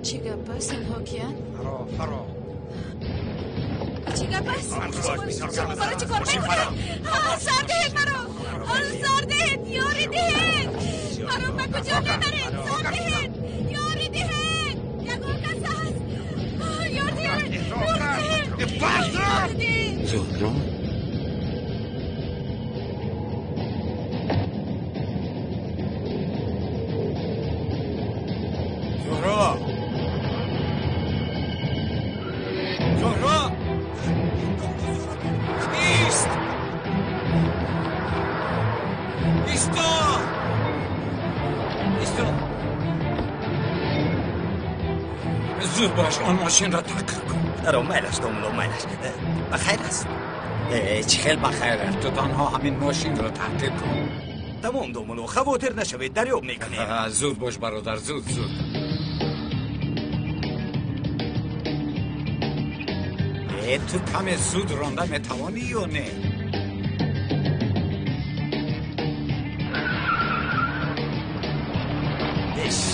چی گپ است حاکیان؟ فرا چی گپ است؟ شما برای چی کار میکنن؟ سر دهید مرا سر دهید یاری دهید مرا به کجا میبرید سر دهید یاری دهید یکو کس هست یاری دهید یاری دهید زهرا زهرا ایست زود باش آن ماشین را تحقیق کن. درو میلش دوملو میلش بخیر است. چی خیلی بخیره. تو تنها همین ماشین را تحقیق کن. تمام دوملو خواطر نشوید دریاب میکنیم. زود باش برادر زود. تو کم زود رانده میتوانی یا نه؟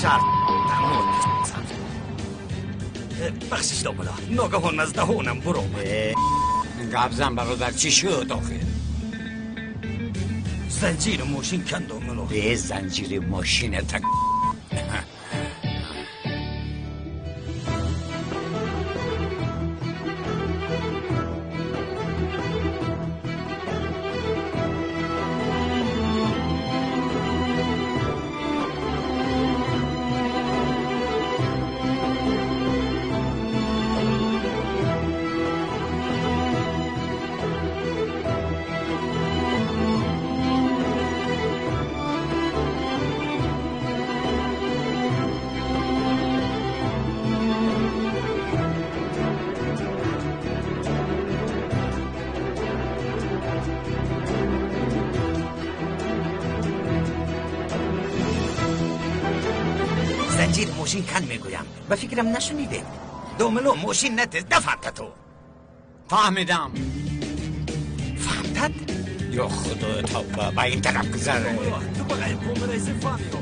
شرط تمام بخشش دوملا ناگهان از دهانم برو گبزن برادر چی شد آخه؟ زنجیر ماشین کن دوملو. به زنجیر ماشین تک زنجیر ماشین کن میگویم و فکرم نشنیده. دوملو ماشین نتیز نفهمت تو. فهمیدم. فهمتد؟ یا خدا تا با این طرف گذره. تو بقیه کامرای فهمیو.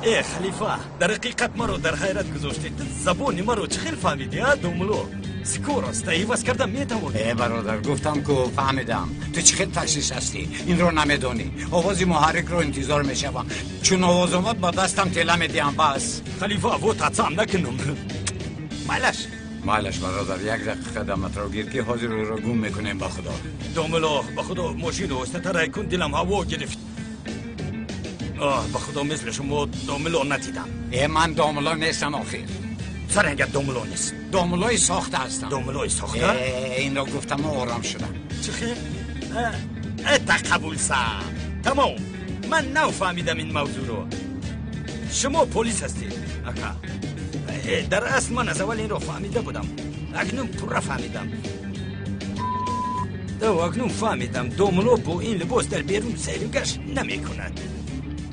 ای خلیفه در حقیقت مرا در حیرت گذاشتید. زبانی مرا چه خیلی فهمیدی ها دوملو؟ سکور است ایواز کردم میتوانی. ای برادر گفتم که فهمیدم. تو چه خیلی تشخیص هستی این رو نمیدونی. آوازی محرک رو انتظار میشوم چون آواز اومد با دستم تله میدیم. بس خلیفه و تاتسام نکنم. مالش برادر یک دقیقه قدمت رو گیر که حاضر رو گم میکنیم. با خدا دوملو با خدا ماشین رو استتره کن دلم هوا گرفت. با خدا مثل شما دوملو ندیدم. من دوملو نیستم آخر. سرنگه دوملو نیست. دوملوی ساخته هستم. دوملوی ساخته؟ این رو گفتم آرام شدم. چه خیر؟ قبول سا تمام. من نفهمیدم این موضوع رو. شما پلیس هستید اکا. در اصل من از اول این رو فهمیده بودم. اکنون پورا فهمیدم. اکنون فهمیدم دوملو با این لباس در بیرون سیر و گشت نمی کند.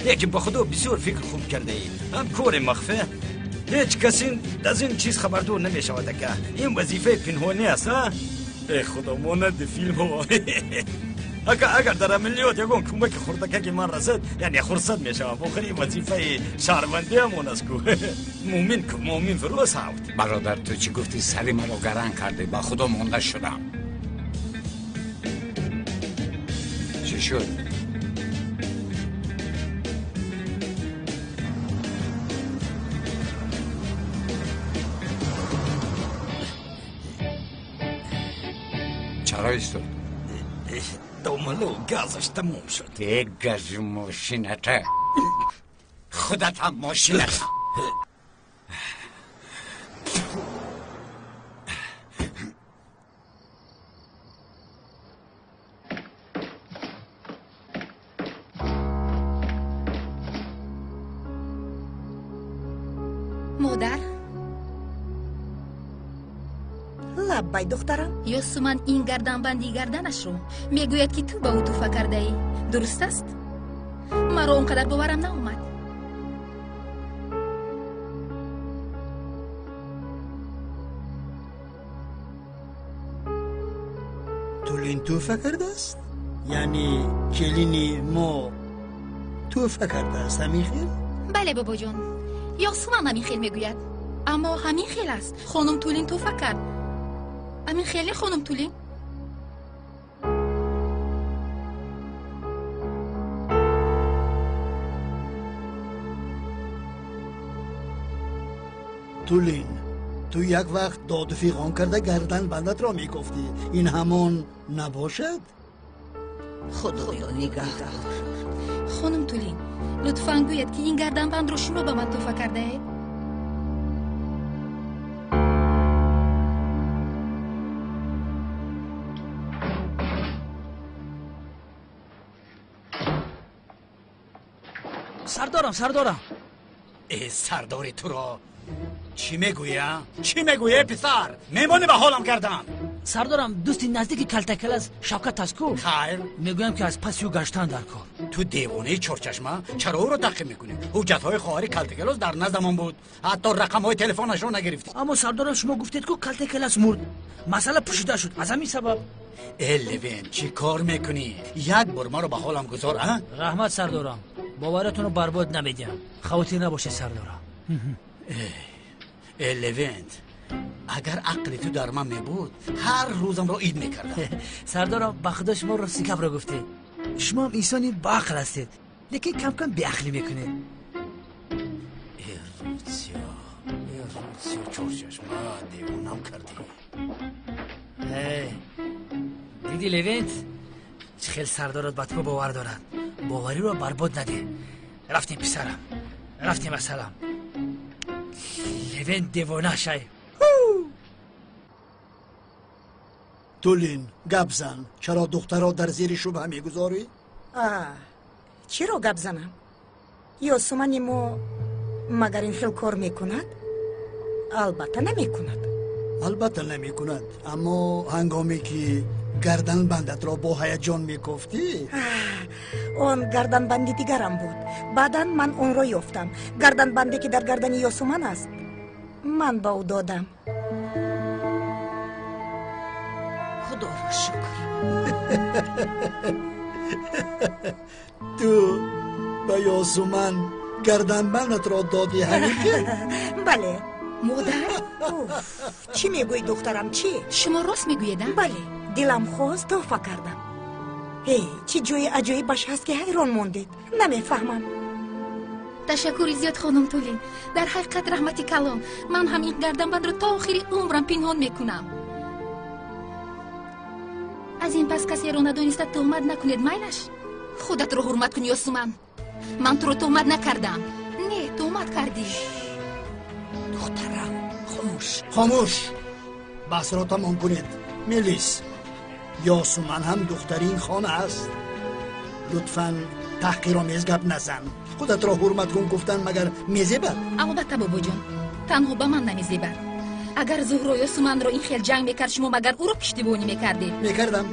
لیکن با خدا بسیار فکر خوب کرده ای. هم کار مخفی. هیچ کسی از این چیز خبردار نمی شود که این وظیفه پنهانی است. ای خدا مانند فیلم ها. اگر در عملیات یکون کمک خردکه من رسد یعنی خرسد می شود. بخیر این وظیفه شهروندی همون است که مومن فرو ساخت. برادر تو چی گفتی؟ سری مرا گران کرده. با خدا مونده شدم. چی شد؟ چرا ایستاد؟ دوملو گازش تموم شد. یک گاز ماشینته. خودت هم ماشینت. مادر لبای دخترم. یوسومان این گردنبندی گردنش رو میگوید که تو با او توفه کرده ای. درست است؟ مرا اونقدر باورم ناومد. تولین توفه کرده است؟ یعنی کلینی مو توفه کرده است همین خیل؟ بله بابا جان، یوسومان همین خیل میگوید، اما همین خیل است. خانم تولین توفه کرد. همین خیلی خانم تولین. تولین تو یک وقت داد و فیغان کرده گردن بندت را میگفتی، این همان نباشد؟ خدایا نگاه دار. خانم تولین لطفاً گوید که این گردنبند رو شما به من توفه کرده اید؟ سردارم ای سرداری تو را چی میگویه پسر؟ میمانی به حالم کردم. سردارم دوستی نزدیک کلتکل از شوکت است کو. خیر میگویم که از پس او گشتن در کار. تو دیوانه چرچشمه چرا او رو تعقیب میکنی؟ حجت‌های خواهر کلتکلوس در نزدمان بود، حتی رقم‌های تلفنش رو نگرفتی. اما سردارم شما گفتید که کلتکل مرد، مسئله پوشیده شد. از همین سبب لوین چی کار میکنی؟ یک بار ما رو به حالم گذار. رحمت سردارم، باورتون رو برباد نمیدیم. خواتی نباشه سردارم. لوین اگر عقل تو در من میبود هر روزم رو عید میکردم. سردارم به خدا شما رو سیکب رو گفته. شما هم انسانی با عقل هستید، لیکن کم کم بی عقلی میکنید. ایروتسیا چرچشمه دیوانم کردی. دیدی لوینت چه خیلی سردارت به تو باور دارد. باوری رو برباد نده. رفتیم پسرم، رفتیم مثلا لوینت دیوانه شای. تولین گپ زن، چرا دخترها در زیر شبهه میگذاری؟ چرا گپ زنم؟ یوسومان مو مگر این خیل کار میکند؟ البته نمیکند. اما هنگامی که گردن بندت را با هیجان میگفتی؟ اون گردن بندی دیگرم بود. بعداً من اون رو یافتم. گردن بندی که در گردن یوسومان است من با او دادم. خدا را شکر. تو با یوسومان گردن بندت را دادی همین؟ بله. مادر؟ چی میگوی دخترم چی؟ شما راست میگویید؟ بله، دلم خواست توفه کردم. چی جوی عجایبش هست که حیران موندید. نمیفهمم. تشکر زیاد خانم تولین. در حقیقت رحمتی کلام، من هم این گردنبند رو تا آخری عمرم پنهان میکنم. از این پس کسی رو ندونسته تهمت نکنید میلش. خودت رو حرمت کن یوسومان. من تو رو تهمت نکردم. نه تهمت کردی. دخترم خاموش. بحث را تمام کنید. میلیس، یوسومان هم دخترین خانه است. لطفاً تحقیرآمیز گپ نزن. خودت را حرمت کن گفتن مگر میزیبد؟ البته بابا جان، تنها به من نمیزیبد. اگر زهرا یوسومان رو این خیل جنگ میکرد شما مگر او رو پشتیبانی میکردید؟ میکردم.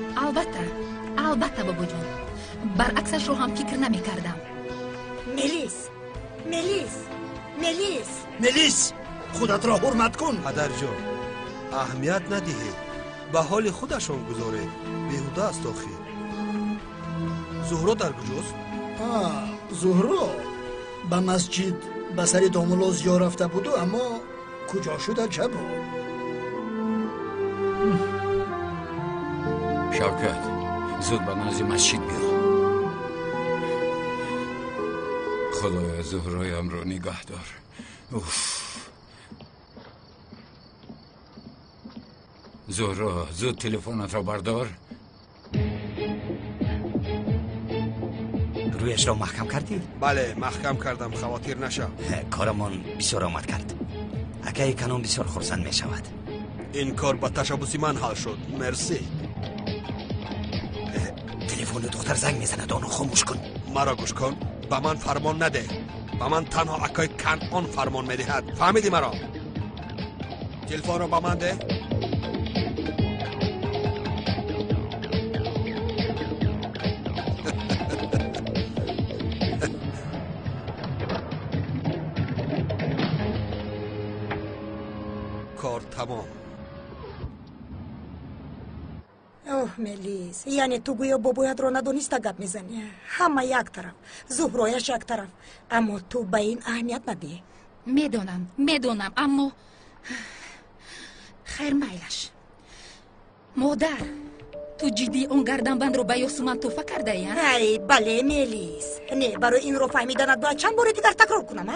البته بابا جان، برعکسش رو هم فکر نمیکردم. میلیس خودت را حرمت کن. پدر جان اهمیت ندهید، به حال خودشان گذاره. بیهوده است آخی. زهرا در کجاست؟ زهرا به مسجد به سر دامولاز یا رفته بود، اما کجا شده چه بود؟ شوکت زود به نزد مسجد بیا. خدایا زهرایم رو نگاه دار. زهرا زود تلفنت را بردار. رویش را محکم کردی؟ بله محکم کردم، خواطر نشو. کارمان بسیار آمد کرد. اکای کنون بسیار خرسند می شود. این کار با تشبوسی من حل شد. مرسی. تلفن دختر زنگ میزند، آنو خاموش کن. مرا گوش کن، به من فرمان نده. به من تنها اکای کنعان فرمان میدهد. فهمیدی مرا؟ تلفن را به من ده. اوه ملیس، یعنی تو گویا بابایت رو ندونسته گپ میزنی. همه یک طرف، زهرایش یک طرف، اما تو به این اهمیت ندی. میدونم اما خیر میلش. مادر تو جدی اون گردنبند رو به یاسومن توفه کرده یا؟ ای بله ملیس. نه برای این رو فهمیدنت باید چند بار دیگر تکرار کنم.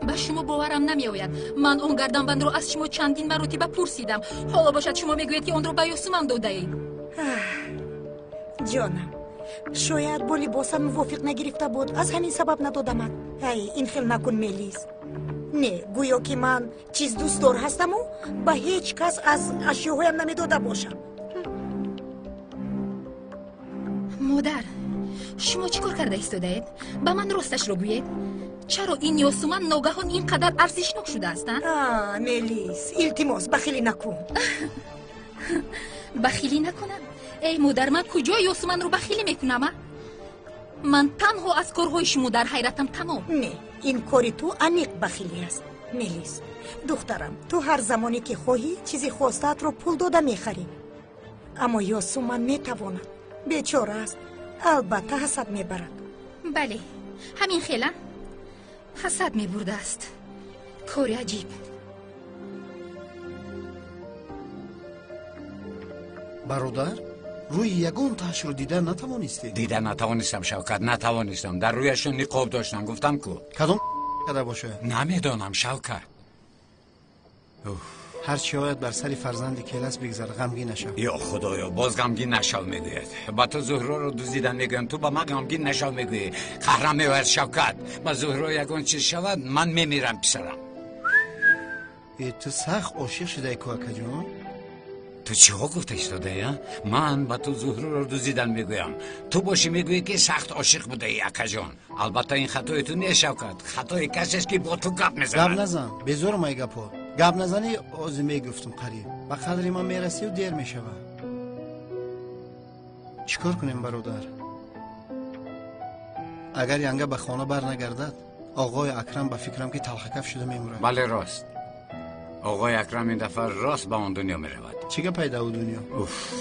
به شما باورم نمیآید. من اون گردنبند رو از شما چندین مرتبه پرسیدم. حالا باشد شما میگویید که اون رو به یاسومن داده اید. جانم، شاید با لباسم موافق نگرفته بود، از همین سبب ندادمت. ای این خیل نکن ملیس. نه گویا که من چیز دوست دار هستم و به هیچ کس از اشیاهایم نمیداده باشم. مادر شما چی کار کرده ایستاده اید؟ به من راستش رو گویید. چرا این یاسومن ناگهان اینقدر ارزشناک شده هستند؟ ملیس التماس بخیلی نکن. بخیلی نکنم؟ ای مادر من کجا یاسومن رو بخیلی میکنم؟ من تنها از کارهای شما در حیرتم تمام. نه این کاری تو عمیق بخیلی است ملیس. دخترم تو هر زمانی که خواهی چیزی خواستت رو پول داده میخری، اما یاسومن میتواند. بیچاره است، البته حسد میبرد. بله همین خیلی حسد میبرده است. کاری عجیب. برادر روی یگان تاش رو دیدن نتوانستی؟ دیدن نتوانستم شوکت، نتوانستم. در رویشون نقاب داشتن. گفتم کو کدام کرده باشه؟ نمیدانم شوکت. هر چی آید بر سری فرزند کلاس بگذره، غمگین نشو. یا خدایا باز غمگین نشو میگوید. با تو زهرا رو دزدیدن میگویم، تو با من غمگین نشو میگویی. قهرم میوید شوکت. با زهرا یگان چیز شود من میمیرم پسرم. تو سخت عاشق شده کوکا جان؟ تو چی ها گفته ایستاده یا؟ من با تو زهرا رو دزدیدن میگویم، تو باشی میگویی که سخت عاشق بوده ای اکا جان. البته این خطای تو نیست شوکت، خطای کسی است که با تو گپ میزنه. گپ نزن، بزور مای گپا. گپ نزنی آزمی گفتم قریب. با قدری من میرسی و دیر میشوه. چیکار کنیم برادر؟ اگر ینگه به خانه بر نگردد، آقای اکرم به فکرم که تلخکف شده میمونه. بله راست. آقای اکرم این دفعه راست به آن دنیا میرود. چیگه پیدا و دنیا؟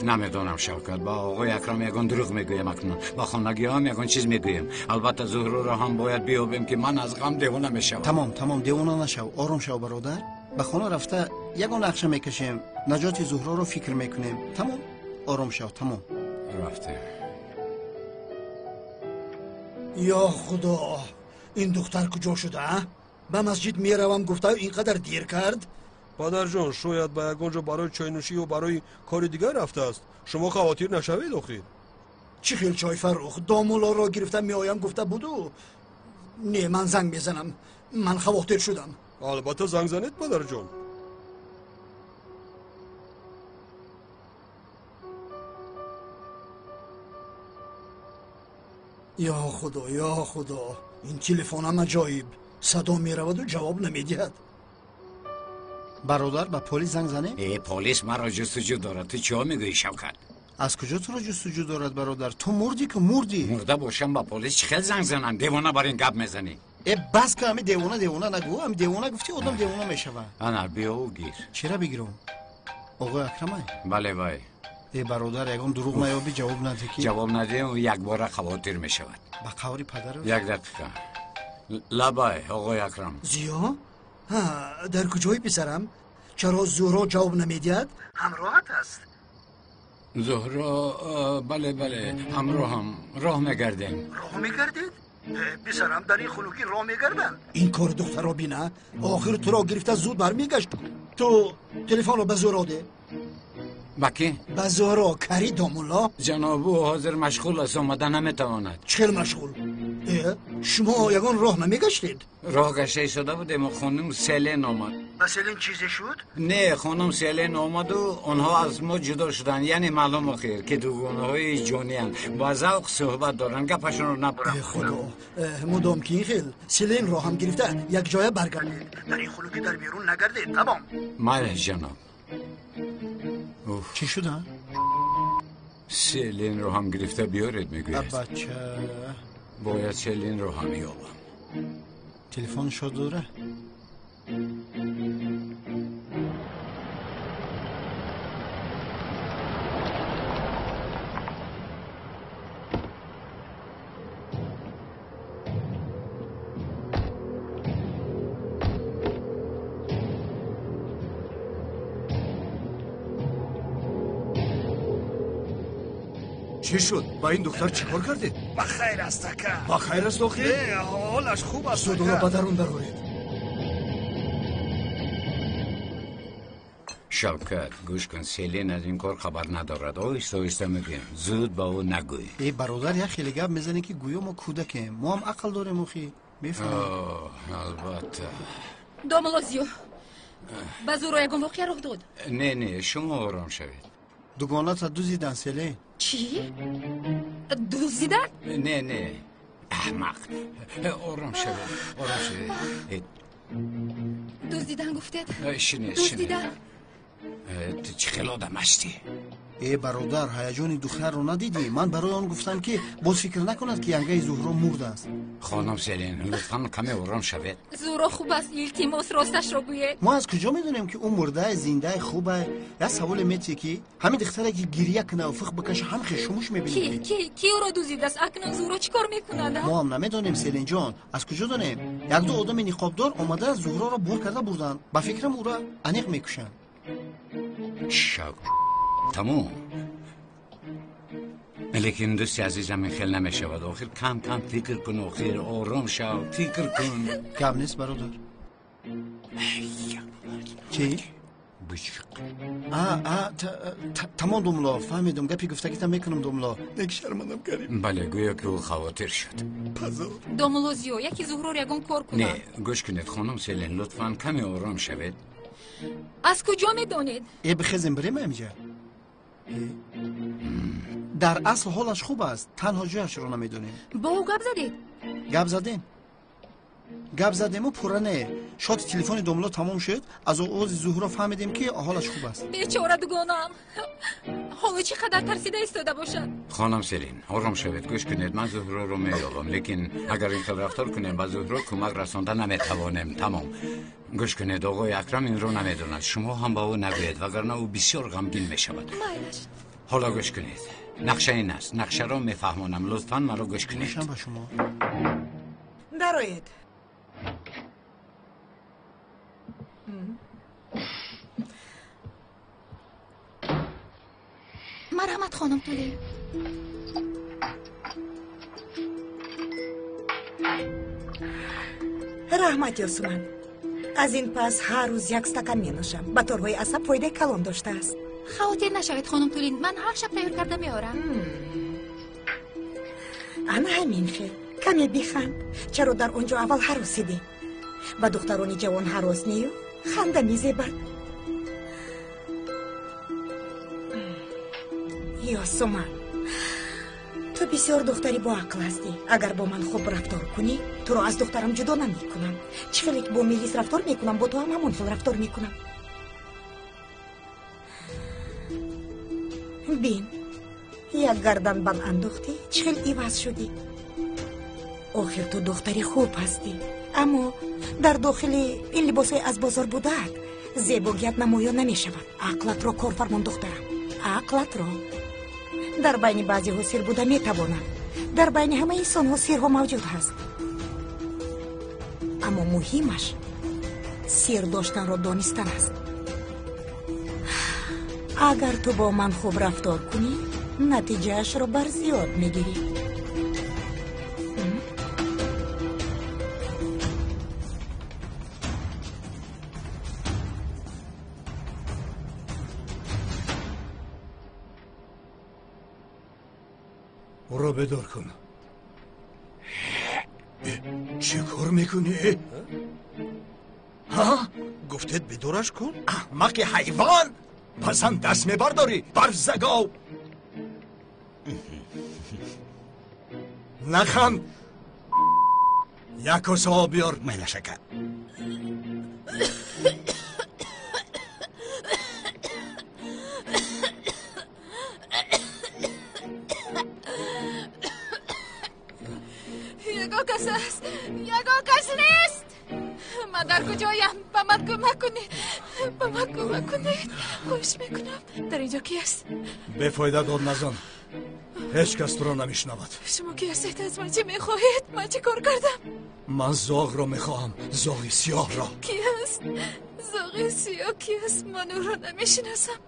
نمیدونم شوکت. با آقای اکرم یگان دروغ میگویم اکنون. با خانگی هم یگان چیز میگویم. البته زهرا را هم باید بیابیم که من از غم دیوانه میشم. تمام دیوانه نشو. آروم شو برادر. به خانه رفته یگان نقشه میکشیم، نجات زهرا رو فکر میکنیم. تمام آروم شو. تمام رفته. یا خدا، این دختر کجا شده؟ به مسجد میروم گفته اینقدر دیر کرد. پدر جان شاید به یگانجا برای چای نوشی و برای کار دیگر رفته است. شما خواطیر نشوید آخیر. چی خیل چای فروخ؟ دامولا را گرفتم میایم گفته بودو. نه من زنگ میزنم. من خواطر شدم. البته زنگ زنید پدر جان. یا خدا این تلفنم عجایب. صدا میرود و جواب نمیدهد. برادر به پلیس زنگ زنه؟ پلیس مرا جستجو دارد. تو چه میگویی شوکت؟ از کجا تو را جستجو دارد برادر؟ تو مردی که مردی. مرده باشم با پلیس چه زنگ زنم؟ دیوانه بر این گپ میزنی؟ بس که همی دیوانه نگو. همی دیوانه گفتی آدم دیوانه میشوه. انا بیا و گیر. چرا بگیرم؟ آقای اکرمه؟ بله بای. برادر یگان دروغ نیابی جواب نده که؟ جواب نده و یک بار خواطر میشود. با قوری پدر رو؟ یک دقیقه. لبای آقای اکرم. زیا؟ در کجای پسرم؟ چرا زهرا جواب نمیدید؟ همراهت است. زهرا بله همراهم. راه میگردیم. راه میگردید؟ پسرم در این خلوکی راه میگردن. این کار دختر را بینه. آخر تو را گرفته زود برمیگشت. تو تلفن رو به زهرا ده. بکی؟ به زهرا کری دامولا؟ جناب او حاضر مشغول است، آمده نمیتواند. چخیل مشغول؟ شما یگان راه نمیگشتید؟ راه گشته شده بودیم و خانم سیلین آمد. به سیلین چیزی شد؟ نه خانم سیلین آمد و آنها از ما جدا شدن. یعنی معلوم خیر که دوگانه های جانی هستند. با ذوق صحبت دارن. گپشون رو نپرم. خدا مدام که این خیل سیلین راه هم گرفته یک جای برگردید. در این خلوکی در بیرون نگردید. تمام. ماله جناب. چی شده؟ سیلین رو هم گرفته بیارید میگوید. بچه باید سیلین رو هم یابم. تلفن شو دوره؟ چی شد؟ با این دختر چیکار کردی؟ بخیر است اکا. بخیر است آخی؟ حالش خوب است. زود را به درون برارید. شوکت گوش کن، سیلین از این کار خبر ندارد. آیسته آیسته میگیم، زود با او نگوی. ای برادر یک خیلی گپ میزنی که گویا ما کودکیم. ما هم عقل داریم اخی. میفهمی؟ البته. دوملوزیو با زورو یگون واقعی رخ داد. نه شما آرام شوید. دوگانات دزدیدن سیلین. چی؟ دزدیدن؟ نه احمق. آرام شوید. دزدیدن گفتید؟ شنید دزدیدن؟ تو چه خیلی آدم هستی؟ ای برادر هیجان دختر رو ندیدی؟ من برای آن گفتم که باز فکر نکند که ینگه زهرا مرده است. خانم سیلین لطفاً کمی آرام شوید. زورو خوب است، التماس راستش رو بگوید. ما از کجا میدونیم که اون مرده زنده خوبه؟ یا سوال میتی که همین دختره که گریه کنه و فخ بکشه هم خشموش میبینید. کی او رو دزدیده است؟ اکنون زورو چیکار میکنند؟ ما هم نمیدونیم سیلین جان. از کجا دونیم؟ یک دو آدم نقابدار اومده زهرا رو بور کرده بردن. با فکرم او را انیق میکشن. شب تموم. لیکن دوستی عزیزم این خیلی نمیشود. آخر کم فکر کن. آخر آرام شو، فکر کن. کم نیست برادر. چی؟ بشق. تمام دوملا فهمیدم. گپی گفته که تم میکنم دوملا. یک شرمندم کردیم. بله گویا که او خواطر شد. پزار. دوملوزیو یکی زهرا رو یگون کار کنه. نه گوش کنید خانم سیلین لطفاً کمی آرام شوید. از کجا میدونید؟ ای بخیزیم بریم اینجا. در اصل حالش خوب است. تنها جایش رو نمیدونیم. با او گپ زدید؟ گپ زدیم و پرانه. شاد تلفن دوملا تمام شد. از آواز زهرا فهمیدیم که حالش خوب است. بیچاره دوگانم. حالا چقدر ترسیده ایستاده باشد. خانم سیلین آرام شوید. گوش کنید من زهرا رو مییابم، لیکن اگر این خیلی رفتار کنیم با زهرا کمک رسانده نمیتوانیم. تمام. گوش کنید آقای اکرم این رو نمیدوند. شما هم با او نگویید وگرنه او بسیار غمگین میشود. حالا گوش کنید. نقشه این است. نقشه را میفهمانم. لطفاً مرا گوش کنید. میشم با شما. درآید. مرحمت خانم تولی. رحمت یاسومن. از این پس هر روز یک استکان می نوشم. به طورهای عصب فایده کلان داشته است. خاطر نشوید خانم تولین. من هر شب تیار کرده میارم. انا همین خیر. کمی بخند. چرا در اونجا اول حراسیدی؟ با دخترانی جوان حراس نیو؟ خنده میزیبد. یاسومن تو بسیار دختری با عقل هستی. اگر با من خوب رفتار کنی تو رو از دخترم جدا نمی کنم. چه خیلی با میلیس رفتار میکنم با تو هم همون خیل رفتار میکنم. بین یک گردن بند انداختی چه خیلی عوض شدی. آخر تو دختری خوب هستی، اما در داخل این لباسای از بازار بودت زیباگیت نمایان نمی شود. عقلت را کار فرمان دخترم. عقلت را در بین بعضی ها سیر بوده می تواند. در بین همه انسان ها سیر ها موجود هست، اما مهمش سیر داشتن را دانستن است. اگر تو با من خوب رفتار کنی نتیجهش را بر زیاد میگیری. او را بدار کن. چه کار میکنی؟ ها؟ گفتید بدارش کن؟ احمق حیوان، پسند دست میبرداری برزگاو. نخند. یک کاسه آب بیار. میله شکر. یگا کس است، یگا کس نیست. من در کجایم؟ با من کمک کنید، با من کمک کنید. خواهش میکنم. در اینجا کی است؟ بفایده داد نزن. هیچ کس تو را نمیشنود. شما کی هستید؟ از من چه میخواهید؟ من چه کار کردم؟ من زاغ را میخواهم، زاغ سیاه را. کی هست؟ زاغ سیاه کی هست؟ من او را نمیشناسم.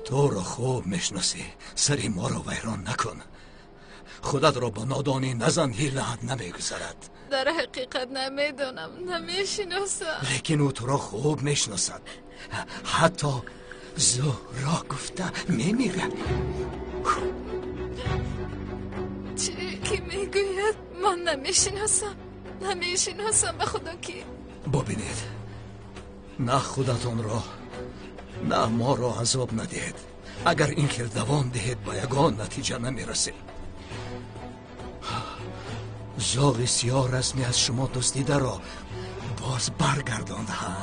تو رو خوب میشناسی، سری ما رو ویران نکن. خودت رو با نادانی نزن، هیلت نمیگذرد. در حقیقت نمیدونم، نمیشناسم. لیکن او تو رو خوب میشناسد، حتی زهرا گفته میمیره. چی که میگوید؟ من نمیشناسم به خدا کی. ببینید، نه خودتون را نه ما را عذاب ندهید. اگر این خیل دوام دهید با یگان نتیجه نمیرسید. زاغ سیاه رسمی از شما دزدیده را باز برگرداند ها؟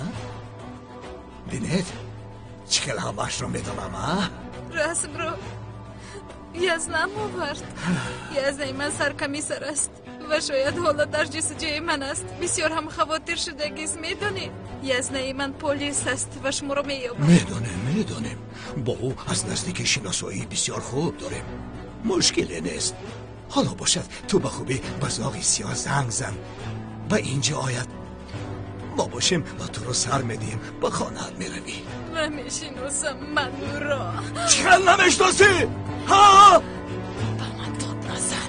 بینید چکل همش را میدونم ها؟ رسم رو یزنم آورد. یزنه من سرکمیسر است و شاید حالا در جستجوی من است. بسیار هم خواطر شدگیست. میدونی یزنه من پلیس است و شما رو مییابد. میدونیم با او از نزدیک شناسایی بسیار خوب داریم، مشکلی نیست. حالا باشد تو به خوبی به زاغ سیاه زنگ زن به اینجا آید، ما باشیم و تو رو سر میدیم به خانه میروی. نمیشناسم من او را. چکل نمیشناسی؟ ها؟ با من داد نزن.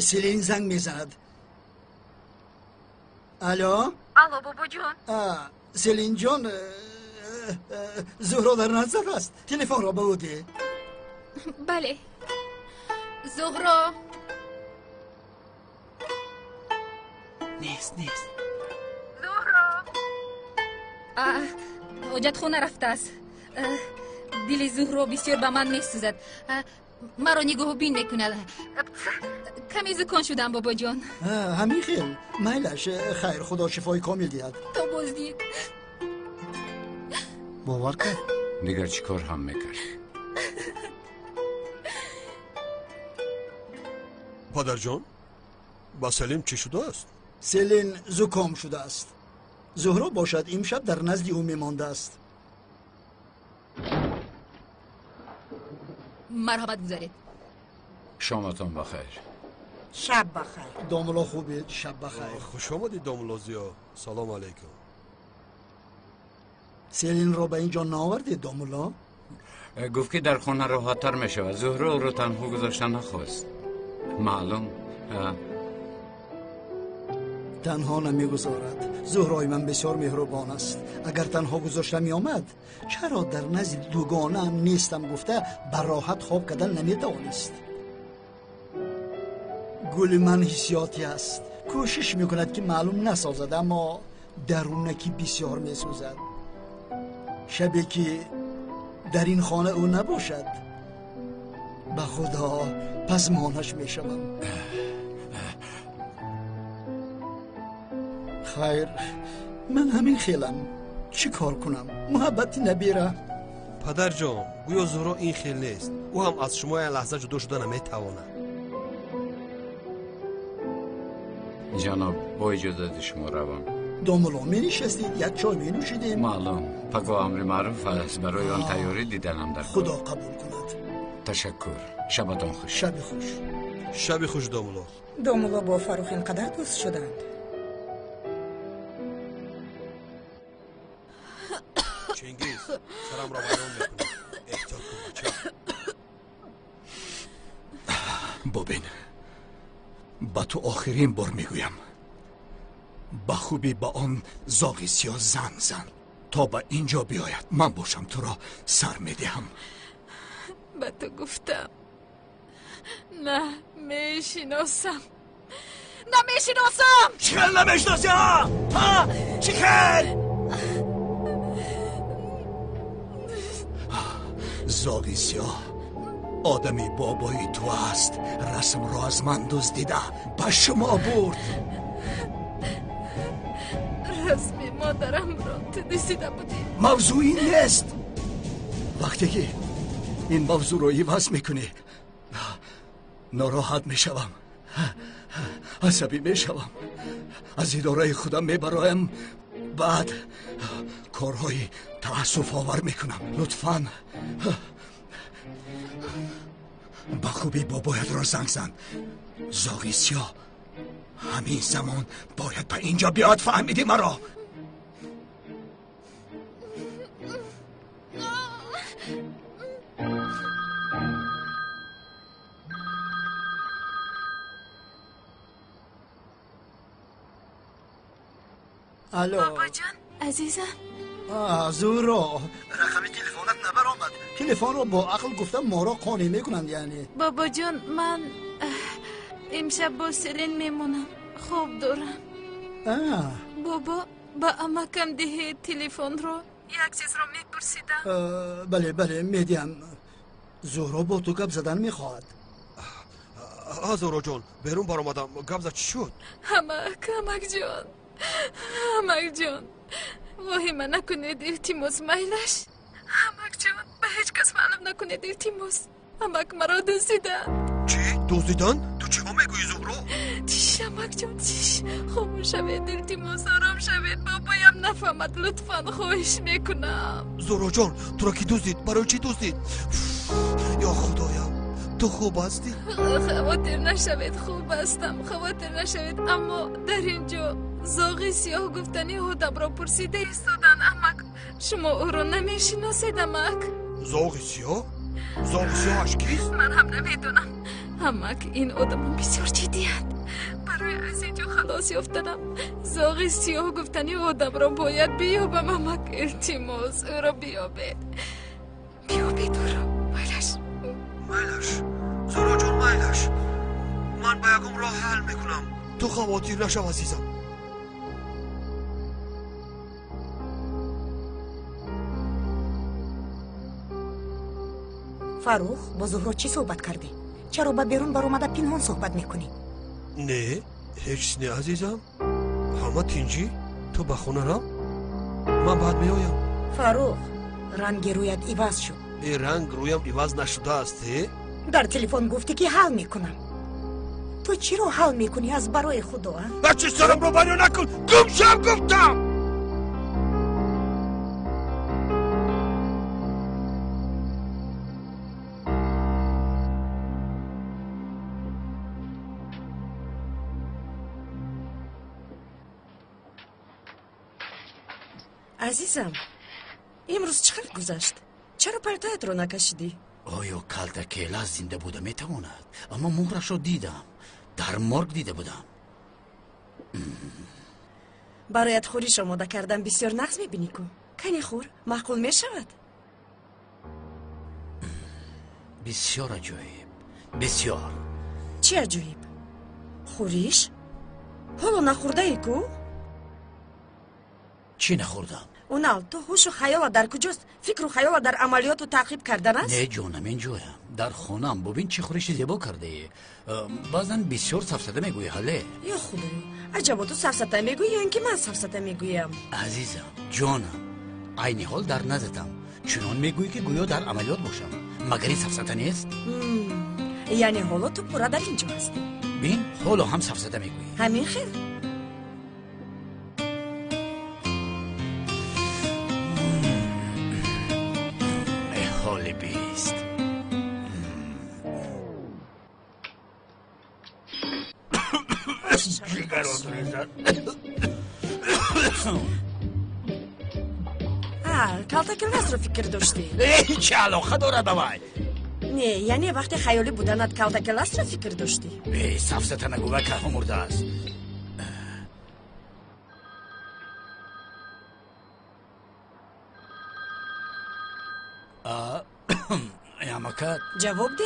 سیلین زنگ میزند. الو بابا جان. سیلین جان، زهرا در نزد است. تلفن را به او ده. بله زهرا نیست زهرا حاجت خونه رفته است. دل زهرا بسیار به من میسوزد. مرا نگاه بین میکند. کمی زکان شدم بابا جان. همین خیل میلش. خیر، خدا شفای کامل دید. تو بازدید باور کن. دیگر چی کار هم میکرد؟ پدر جان، با سلیم چی شده است؟ سلین زکام شده است. زهرا باشد امشب در نزد او میمانده است. مرحمت گذارید. شامتون بخیر. شب بخیر. داملا خوبید؟ شب بخیر. خوش آمدید داملا زیا. سلام علیکم. سلین را به اینجا ناوردید داملا؟ گفت که در خونه راحت‌تر میشه. زهرا رو تنها گذاشتن نخواست. معلوم تنها نمیگذارد. زهرای من بسیار مهربان است. اگر تنها گذاشته می آمد چرا در نزد دوگانه هم نیستم گفته بر راحت خواب کردن نمیتوانست. گل من حسیاتی است. کوشش میکند که معلوم نسازد، اما درونکی بسیار میسوزد. شبی که در این خانه او نباشد به خدا پس مانش میشوم. خیر، من همین خیلم. چی کار کنم؟ محبتی نبیره. پدر جان، گویا زهرا این خیل نیست. او هم از شما این لحظه جدا شده نمیتواند. جناب با اجازت شما روم. داملا می نشستید، یک چای می نوشیدیم. معلوم پگاه امر معروف است، برای آن تیاری دیدنم در خدا قبول کند. تشکر. شبتان خوش. شب خوش. شب خوش داملا. داملا با فاروق اینقدر دوست شدند. چنگیز، سرم را بیان میکنم. احتیاط کن بچه. ببین، با تو آخرین بار میگویم، با خوبی با آن زاغ سیاه زنگ زن تا به اینجا بیاید. من باشم تو را سر میدهم. به تو گفتم نه میشناسم. چیکار نمیشناسی ها؟ چیکار؟ زاغ سیاه آدمی بابایی تو است. رسم را از من دزدیده به شما برد. رسم مادرم را تو دزدیده بودی. موضوع این نیست. وقتی که این موضوع رو عوض میکنی ناراحت میشوم، عصبی میشوم، از اداره خودم میبرایم بعد کارهای تأسف آور میکنم. لطفاً با خوبی بابایت را زنگ زن. زاغی سیاه همین زمان باید به اینجا بیاد. فهمیدی مرا؟ الو بابا جان عزیزم. زورا رقم تلفنت نبر آمد. تلفن رو با عقل گفتم ما را قانع میکنند. یعنی بابا جان من امشب با سلین میمونم. خوب دارم. بابا با امکم ده تلفن رو یک چیز رو میپرسیدم. بله میدیم. زهرا با تو گپ زدن میخواد. زهرا جان بیرون بار آمدم. گپ زد چی شد؟ همک جان واهمه نکنید التماس میلش. همک جان به هیچ کس معلوم نکنید التماس. همک مرا دزدیدن. چی؟ دزدیدن؟ تو چه ها میگویی زهرا؟ چیش همک جان چیش؟ خاموش شوید التماس آرام شوید. بابایم نفهمد لطفا خواهش میکنم. زهرا جان تو را کی دزدید؟ برای چی دزدید؟ یا خدایا تو خوب هستی؟ خواطر نشوید خوب هستم. خواطر نشوید. اما در اینجا زاغی سیاه گفتنی هودم را پرسیده ایستادن. امک شما او را نمیشناسید؟ امک زاغی سیاه؟ زاغی سیاهش کیست؟ من هم نمیدونم. امک این آدم بسیار جدی هست. برای از اینجا خلاص یافتنم زاغی سیاه گفتنی آدم را باید بیابم. امک التماس او را بیابید او را. میلش زهرا جان میلش من با یکم راه حل میکنم. تو خواطر نشو عزیزم. فاروق با زهرا چی صحبت کردی؟ چرا با بیرون بر اومده پنهان صحبت میکنی؟ نه هیچ نه عزیزم. همه تینجی تو به خونه را من بعد میایم. فاروق رنگ رویت عوض شد. این رنگ رویم عوض نشده است. در تلفن گفتی که حل میکنم. تو چی رو حل میکنی از برای خدا؟ بچه سرم رو بریو نکن. گم شم گفتم. عزیزم امروز چقدر گذشت؟ چرا پرتایت رو نکشیدی؟ آیا کلتکیلا زنده بوده میتواند؟ اما مهرش رو دیدم. در مرگ دیده بودم. برایت خوریش آماده کردم. بسیار نغز میبینی کو. کنی خور معقول میشود. بسیار عجایب. بسیار. چی عجایب؟ خوریش؟ حالا نخورده ای کو؟ چی نخوردم؟ اونال تو هوش و خیال در کجاست؟ فکر و خیال در عملیات و تعقیب کردن است؟ نه جانم اینجایم در خونم. ببین چه خورشی زیبا کرده ای. بازن بسیار سفسطه میگویی حاله. یا خدایا عجبا تو سفسطه میگویی یا اینکه من سفسطه میگویم؟ عزیزم جانم عین حال در نزدم. چنان میگویی که گویا در عملیات باشم. مگر این سفسطه نیست؟ یعنی حالا تو پورا در اینجا هستی؟ بین حالا هم سفسطه میگویی. همین خیر. حال بیست. کلتکل نست رو فکر داشتی؟ چه علاقه داره دوای؟ نه یعنی وقتی خیالی بودنت کلتکل نست رو فکر داشتی؟ سفسطه نگوه که مرده است. یامکت جواب ده.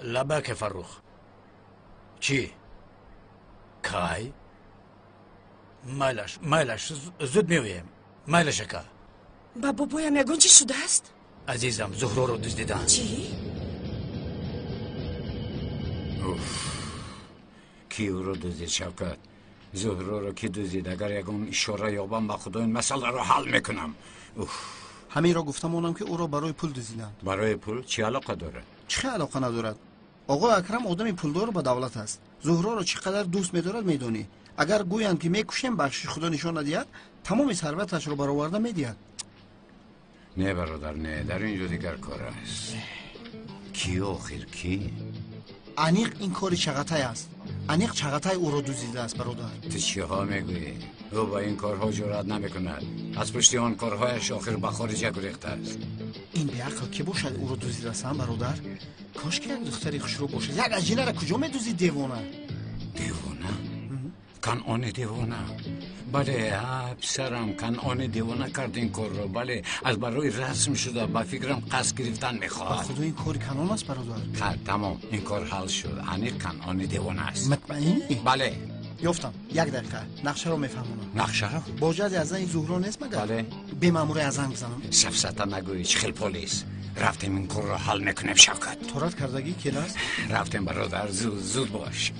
لبک فروخ چی؟ کای؟ مایلش زود میویم. مایلش که با بابایم یگون چی شده است؟ عزیزم زهرا رو دزدیدن. چی؟ کی او رو دزدید شوکت؟ زهرا رو کی دزدید؟ اگر یگون اشاره یابم با خدا این مسئله رو حل میکنم. همین را گفتم اونم که او را برای پول دزدیدند. برای پول چی علاقه داره؟ چه علاقه ندارد؟ آقا اکرم آدم پولدار با دولت است. زهرا رو چقدر دوست می‌دارد میدونی. اگر گویند که میکشیم بخشش خدا نشان ندهد تمام ثروتش رو برآورده میدهد. نه برادر نه، در اینجا دیگر کار است. کی آخر کی؟ انیق این کاری چغتای است. انیق چغتای او رو دزدیده است برادر. تو چی ها میگویی؟ او با این کارها جرأت نمیکند. از پشت آن کارهایش آخر به خارج گریخته است. این به عقل که باشد او رو دزدیده است برادر. کاش که یک دختری خوشرو باشد. یک عجینه را کجا میدزدید دیوانه؟ دیوانه؟ کنعان دیوانه؟ بله پسرم کنعان دیوانه کرد این کار رو. بله از برای رسم شده به فکرم قصد گرفتن میخواد. خدا این کار کنعان است برادر. تمام این کار حل شد. انیق کنعان دیوانه است. مطمئنی؟ بله یافتم. یک دقیقه نقشه رو میفهمونم. نقشه رو؟ باجد از این زهرا نیست مگر؟ بله. به مامور ازن بزنم. سفسطه نگویی خیل پلیس. رفتیم این کار رو حل میکنیم شوکت. تورات کردگی کی است؟ رفتیم برادر زود باش.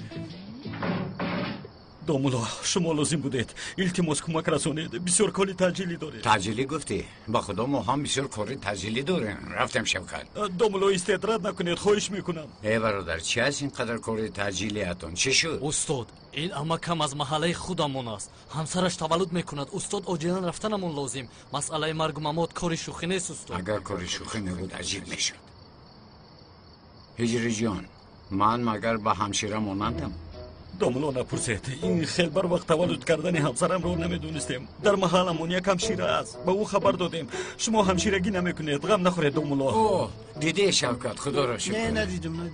دومولا شما لازم بودید التماس کمک رسانید. بسیار کاری تاجیلی دارید. تاجیلی گفتی؟ با خدا ما هم بسیار کاری تاجیلی داریم. رفتیم شوکت. دومولا استدراد نکنید خواهش میکنم. ای برادر چی است اینقدر کاری تاجیلی اتون؟ چی شد؟ استاد این اما کم از محله خودمون است. همسرش تولد میکند. استاد عاجلا رفتنمون لازم. مسئله مرگ و ممات کاری شوخی نیست استاد. اگر کاری شوخی نبود عجیب میشد. هجری جان من مگر به همشیره مانندم؟ دومولا نپرسید. این خیلی بر وقت تولد کردن همسرم رو نمیدونستیم. در محلمون یک همشیره است. به او خبر دادیم. شما همشیرگی نمیکنید. غم نخورید دومولا. اوه دیدی شوکت خدا را شکر. نه ندیدم.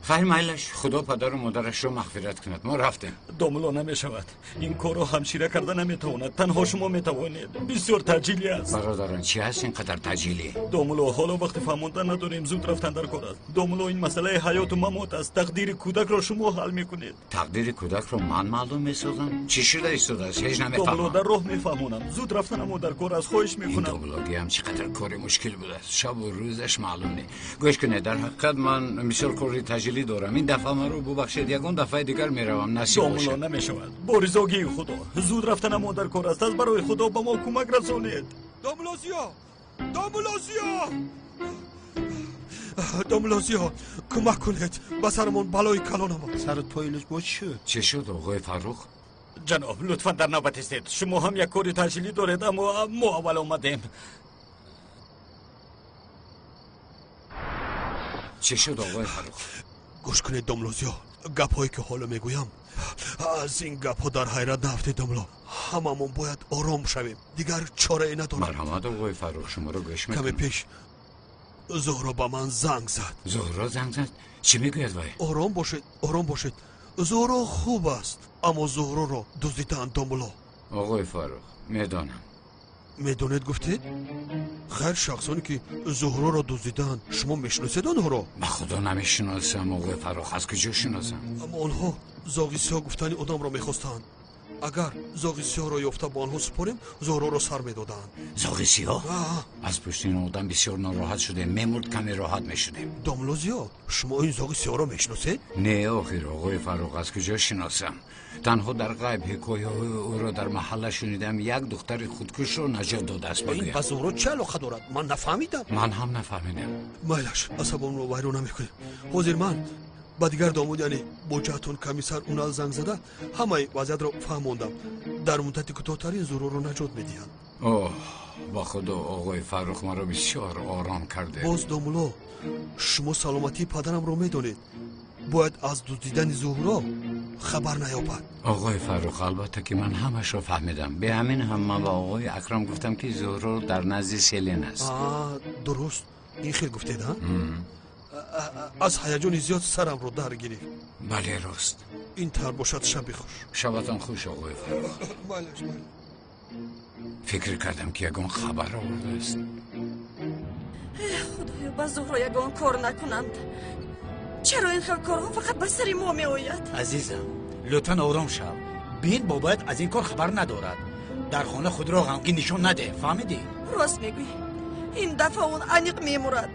خیر میلش خدا پدر و مادرش رو مغفرت کند. ما رفتیم. دومولا نمیشود. این کارو همشیره کرده نمیتواند. تنها شما میتوانید. بسیار تاجیلی است. برادران چی هست اینقدر تاجیلی؟ دومولا حالا وقت فهموندن نداریم. زود رفتن در کار است. دومولا این مسئله حیات و ممات است. تقدیر کودک را شما حل میکنید. تقدیر کودک رو من معلوم میسازم؟ چی شده ایستاده است؟ هیچ دومولا نمیفهمم. در راه میفهمونم. زود رفتنمو در کار است. خواهش این میکنم. دومولاگی هم چقدر کاری مشکل بوده است. شب و روزش معلوم نیست. گوش کنید در حقیقت من بسیار کاری تاجیلی دارم. این دفعه من رو ببخشید. یگان دفعه دیگر میروم نصیب باشه. دومولا نمیشود. با رضاگی خدا. زود رفتنمو در کار است. از برای خدا به ما کمک رسانید. دوملازیا کمک کنید. به سرمون بلای کلان آمد. سرت پایلش با چی شد؟ چه شد آقای فرخ؟ جناب لطفا در نوبت استید. شما هم یک کاری تاجیلی دارید اما ما اول آمدیم. چه شد آقای فرخ؟ گوش کنید دوملازیا گپ‌هایی که حالا میگویم از این گپ‌ها در حیرت نفتید دوملا. هممون باید آرام شویم. دیگر چاره‌ای نداریم. مرحمت آقای فرخ شما رو گوش میکنم. کمی پیش زهرا با من زنگ زد. زهرا زنگ زد؟ چی میگوید وای؟ آرام باشید. زهرا خوب است اما زهرا را دزدیدند دوملا. آقای فرخ میدانم. میدونید گفتید؟ خیر شخصانی که زهرا را دزدیدند شما میشناسید آنها را؟ به خدا نمیشناسم آقای فرخ. از کجا شناسم؟ اما آنها زاغیسی‌ها گفتن آدم را میخواستند. اگر زاغیسی‌ها را یافته با آنها سپاریم زهرا را سر میدادند. زاغیسی‌ها؟ از پشت این آدم بسیار ناراحت شده. میمرد کمی راحت میشدیم. دوملازیا شما این زاغیسی‌ها را میشناسید؟ نه آخر آقای فرخ از کجا شناسم؟ تنها در غیب حکایه او را در محله شنیدم. یک دختر خودکش را نجات داده است این بگویم. به زهرا چه علاقه دارد؟ من نفهمیدم. من هم نفهمیدم. میلش عصبم رو ویران نمیکنید. حاضر من با دیگر داماد یعنی بوجهتون کمیسر اونال زنگ زده همه وضعیت رو فهموندم. در مدت کوتاه‌ترین زهرا رو نجات میدهند. اوه با خدا آقای فرخ ما را بسیار آرام کرده. باز دوملا شما سلامتی پدرم رو میدونید. باید از دزدیدن زهرا خبر نیابد. آقای فرخ البته که من همش رو فهمیدم. به همین هم من با آقای اکرم گفتم که زهرا در نزد سلین است. درست این خیلی گفتید ها؟ از هیجان زیاد سرم رو در گیری. بله راست. این تر باشد شبی خوش. شبتان خوش آقای فرخ. فکر کردم که یگان خبر آورده است. خدایا با زهرا یگان کار نکنند. چرا این خیلی کارها فقط به سر ما می آید؟ عزیزم لطفا آرام شو. بین بابایت از این کار خبر ندارد. در خانه خود را غمگین نشون نده. فهمیدی؟ راست میگوی. این دفعه اون انیق میمورد.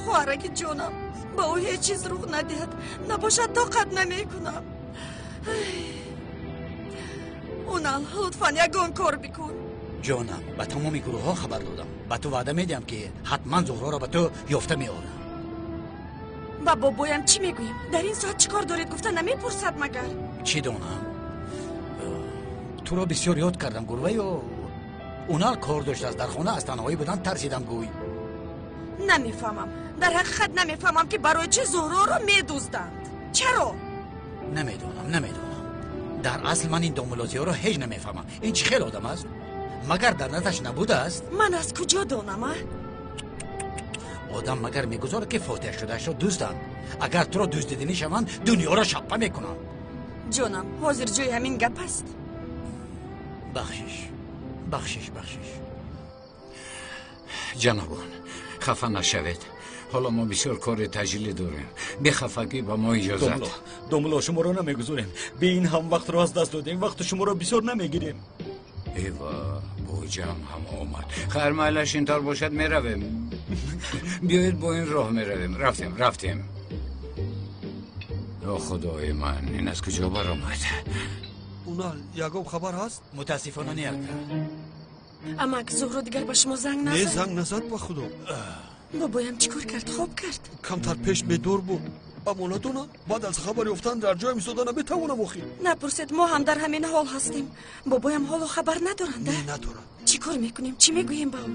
خواهرک جانم با او هیچ چیز روح ندهد. نباشد طاقت نمیکنم. اونال لطفا یگان کار بکن. جانم به تمام گروه ها خبر دادم. به تو وعده میدم که حتما زهرا را به تو یافته میارم. با بابایم چی میگوییم؟ در این ساعت چی کار دارید؟ گفته نمیپرسد مگر؟ چی دونم؟ تو را بسیار یاد کردم گروه یا اونا کار داشت از در خانه از تنهایی بودن ترسیدم گوی. نمیفهمم، در حقیقت نمیفهمم که برای چه زهرا را میدوزدند. چرا؟ نمیدونم. در اصل من این دامولازی ها را هیچ نمیفهمم. این چه خیل آدم است؟ مگر در نظرش نبوده است؟ من از کجا دانم؟ آدم مگر میگذاره که فاتح شدهش را دوزدن. اگر تو را دوزدیدنی شوند دنیا را شپه میکنم. جانم حاضر جای همین گپ است. بخشش جنابان خفه نشوید. حالا ما بسیار کار تجلیلی داریم. بی خفگی با ما اجازت. داملا شما را نمیگذاریم. به این هم وقت را از دست دادیم. وقت شما را بسیار نمیگیریم. ایوا بوجم هم آمد. خیر مالش اینطور باشد میرویم. بیایید با این راه میرویم. رفتیم. یا خدای من این از کجا برآمد؟ اونال یعقوب خبر هست؟ متاسفانه نیاکا. اما که زهرا دیگر به شما زنگ نه نزد؟ زنگ نزد با خدا. بابایم چیکار کرد؟ خوب کرد. کمتر پیش به دور بود. اما ندونم بعد از خبر افتادن در جای میسودن نمیتوانم اخی. نپرسید، ما هم در همین حال هستیم. بابایم حال و خبر ندارند. نه ندارم. چیکار میکنیم؟ چی میگوییم با او؟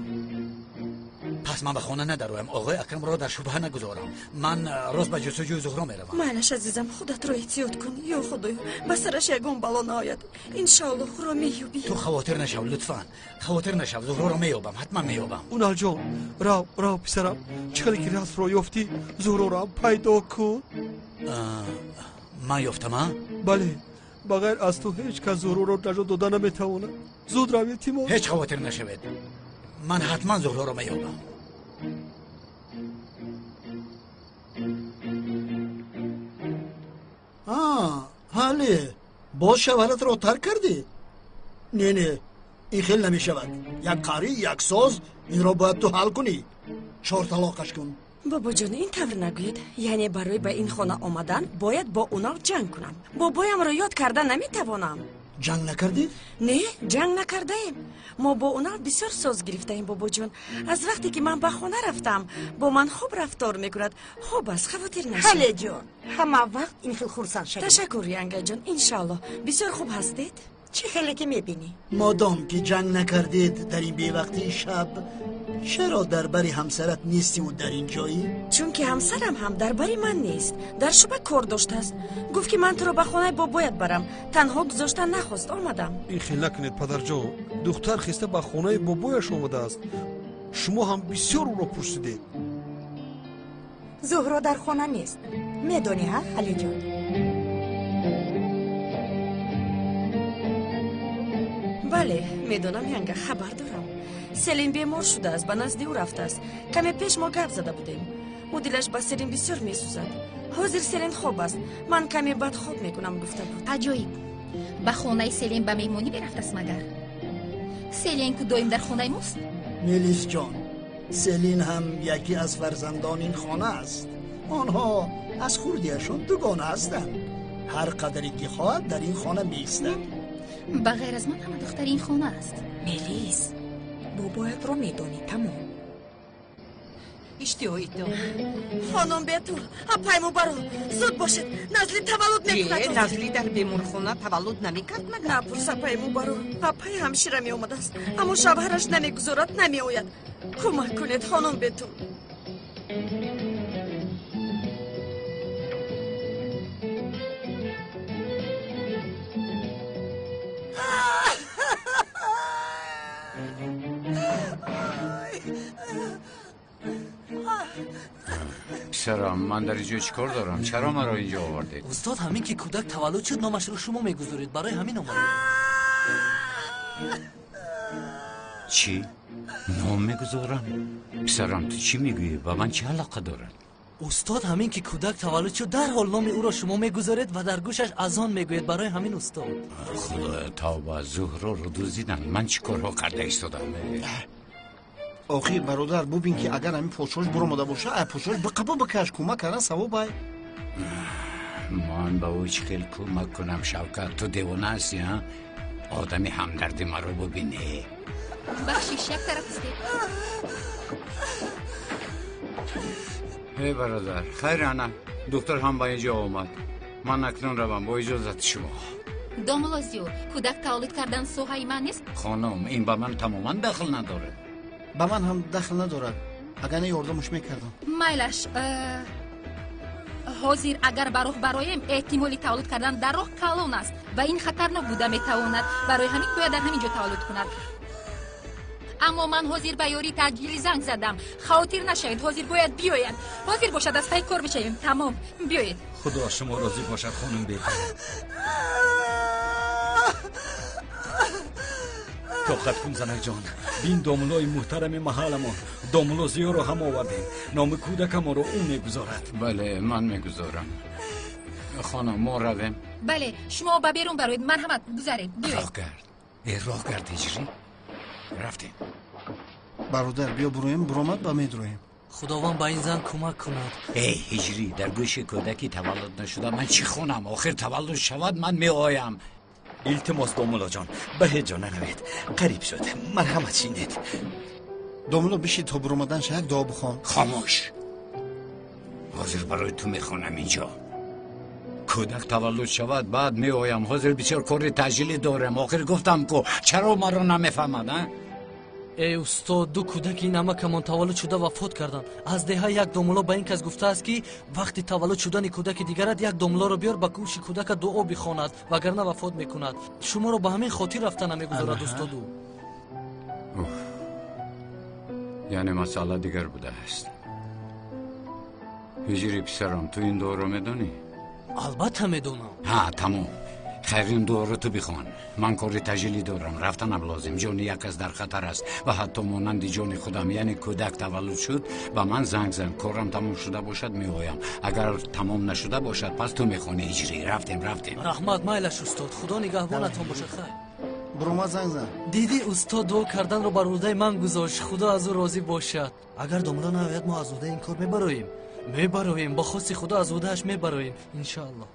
پس من به خانه ندروم. آقای اکرم را در شبهه نگذارم. من راست به جستجوی زهرا میروم. معلش عزیزم، خودت را احتیاط کن. یا خدایا به سرش یگان بلا نآید. انشاءالله را مییابی. تو خاطر نشو لطفا. خاطر نشو. زهرا را مییابم. حتما مییابم. اونال جان راو پسرم چقدر که راست رو یافتی زهرا را پیدا کن. من یافتم؟ بله بغیر از تو هیچ کس زهرا را نجات دادن نمیتواند. زود روی تیمور. هیچ خاطر نشوید. من حتما زهرا را مییابم. حاله باز شوهرت را ترک کردی؟ نه این خیلی نمی شود. یک قاری یک ساز این را باید تو حل کنی. 4 طلاقش کن. بابا جان این طور نگوید. یعنی برای به این خانه آمدن باید با اونا جنگ کنم. بابایم را یاد کردن نمیتوانم. جنگ نکردید؟ نه جنگ نکرده ایم. ما با اونا بسیار ساز گرفته ایم بابا جان. از وقتی که من به خانه رفتم با من خوب رفتار میکند. خوب است خاطر نشید. خاله جان همه وقت این خیل خورسان شدید. تشکر ینگه جان. انشالله بسیار خوب هستید. چه خیلی که میبینی؟ مادام که جنگ نکردید در این بیوقتی شب چرا درباری همسرت نیستی و در این جایی؟ چون که همسرم هم درباری من نیست. در شبه کار داشته است. گفت که من تو رو به خانه بابایت برم. تنها گذاشتن نخواست. آمدم. این خیلی نکنید پدر جان. دختر خسته به خانه بابایش آمده است. شما هم بسیار او را پرسیدید. زهرا در خانه نیست. میدونی ها خاله جان؟ بله میدونم ینگه خبر دارم. سلیم بیمار شده است. به نزد او رفته است. کمی پیش ما گپ زده بودیم. او دلش به سلیم بسیار میسوزد. حاضر سلیم خوب است. من کمی بد خوب میکنم گفته بود. عجایب. به خانه سلیم به میمونی برفته است مگر؟ سلیم که دایم در خانه ماست؟ میلیس جان سلین هم یکی از فرزندان این خانه است. آنها از خوردیشان دوگانه هستند. هر قدری که خواهد در این خانه میستند. بغیر از من همه دختر این خانه است. میلیس بابایت رو میدونی تمام. اشتیایید دارم. خانم بیتور اپایمو برو زود باشید. نزلی تولد میکند. نزلی در بیمارخانه تولد نمیکرد مگر؟ نپرس اپایمو برو. اپای همشیره می آمده است اما شوهرش نمیگذارد نمی آید. کمک کنید خانم بیتور. پسرم من در اینجا چیکار دارم؟ چرا مرا اینجا آوردید؟ استاد همین که کودک تولد شد نامش رو شما میگذارید. برای همین اومدید. چی؟ نام میگذارم؟ پسرم تو چی میگویی؟ با من چه علاقه دارد؟ استاد همین که کودک تولد شد در حال نام او را شما میگذارید و در گوشش اذان میگوید. برای همین استاد. خدا توبه زهرا رو دزدیدن. من چی کارها کرده ایستادم؟ آخی برادر ببین که اگر همین پوشش برآمده باشه پوشش بقبا بکش کمک کردن ثواب ای. من با او چه خیلی کمک کنم شوکت؟ تو دیوانه هستی ها؟ آدمی همدردی مرا ببینه. بخشیش یک طرف است. ای برادر خیر انا دکتر هم با اینجا آمد من اکنون روم با اجازت شما домлозиё кӯдак таваллуд кардан соҳаи ман нест خانم این با من تماما دخل نداره با من هم دخل ندارد اگر نه یاردمش میکردم майлаш ҳозир агар ба роҳ бароем эҳтимоли таваллуд кардан дар роҳ калон аст ва ин хатарнок буда метавонад барои ҳамин бояд дар ҳамин ҷо таваллуд кунад аммо ман ҳозир ба ёри таъҷилӣ занг задам хавотир нашавед ҳозир бояд биёяд ҳозир бошад аз пай кор бишавем тамом биёед خدا شما راضی باشد خانم بهتر طاقت کن زنک جان بین داملای محترم محلمان داملا زیو رو هم آوردیم نام کودکم رو اون میگذارد بله من میگذارم خانم ما رویم بله شما با بیرون بروید مرحمت گذارید بیایید راه گرد هجری رفتیم برادر بیا برویم برآمد با میدرویم خداوند با این زن کمک کند ای هجری در گوش کودکی تولد نشده من چی خونم آخر تولد شود من می آیم التماس داملا جان به هیچ جا نروید قریب شد مرحمت شینید داملا بشید تا برآمدن شاید دعا بخوان خاموش حاضر برای تو میخونم اینجا کودک تولد شود بعد می آیم حاضر بسیار کار تعجیلی دارم آخر گفتم که چرا مرا نمیفهمد ای استاد دو کودک این نمکمان تولد شده وفات کردند از دهه یک داملا به این کس گفته است که وقتی تولد شدن کودک دیگرت یک داملا رو بیار با گوش کودک دعا بخواند وگرنه وفات میکند شما رو به همین خاطر رفتن نمیگذارد استاد یعنی مسئله دیگر بوده است هجری پسرم تو این دعا رو میدونی البته میدونم ها تمام خیرین دعا رو تو بخوان من کار تجلی دارم رفتنم لازم جان یک از در خطر است و حتی مانند جان خودم یعنی کودک تولد شد و من زنگ زن کارم تمام شده باشد میآیم اگر تمام نشده باشد پس تو میخونی هجری رفتیم رحمت مایلش استاد خدا نگهبانتون باشد خیر برو زنگ زن دیدی استاد دعا کردن رو بر روده من گذاشت خدا از او راضی باشد اگر داملا نیاید ما از روده این کار میبراییم با خواست خدا از رودهش میبراییم ان شاء الله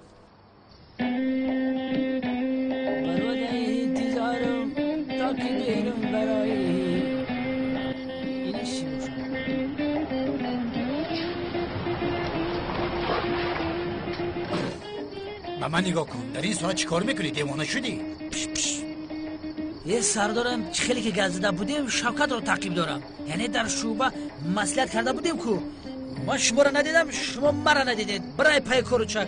به من نگاه کن در این ساعت چیکار میکنی دیوانه شدی یه سردارم خیلی که گزیده بودیم شوکت رو تعقیب دارم یعنی در شعبه مصلحت کرده بودیم که من شما را ندیدم شما مرا ندیدید برای پای کارو چک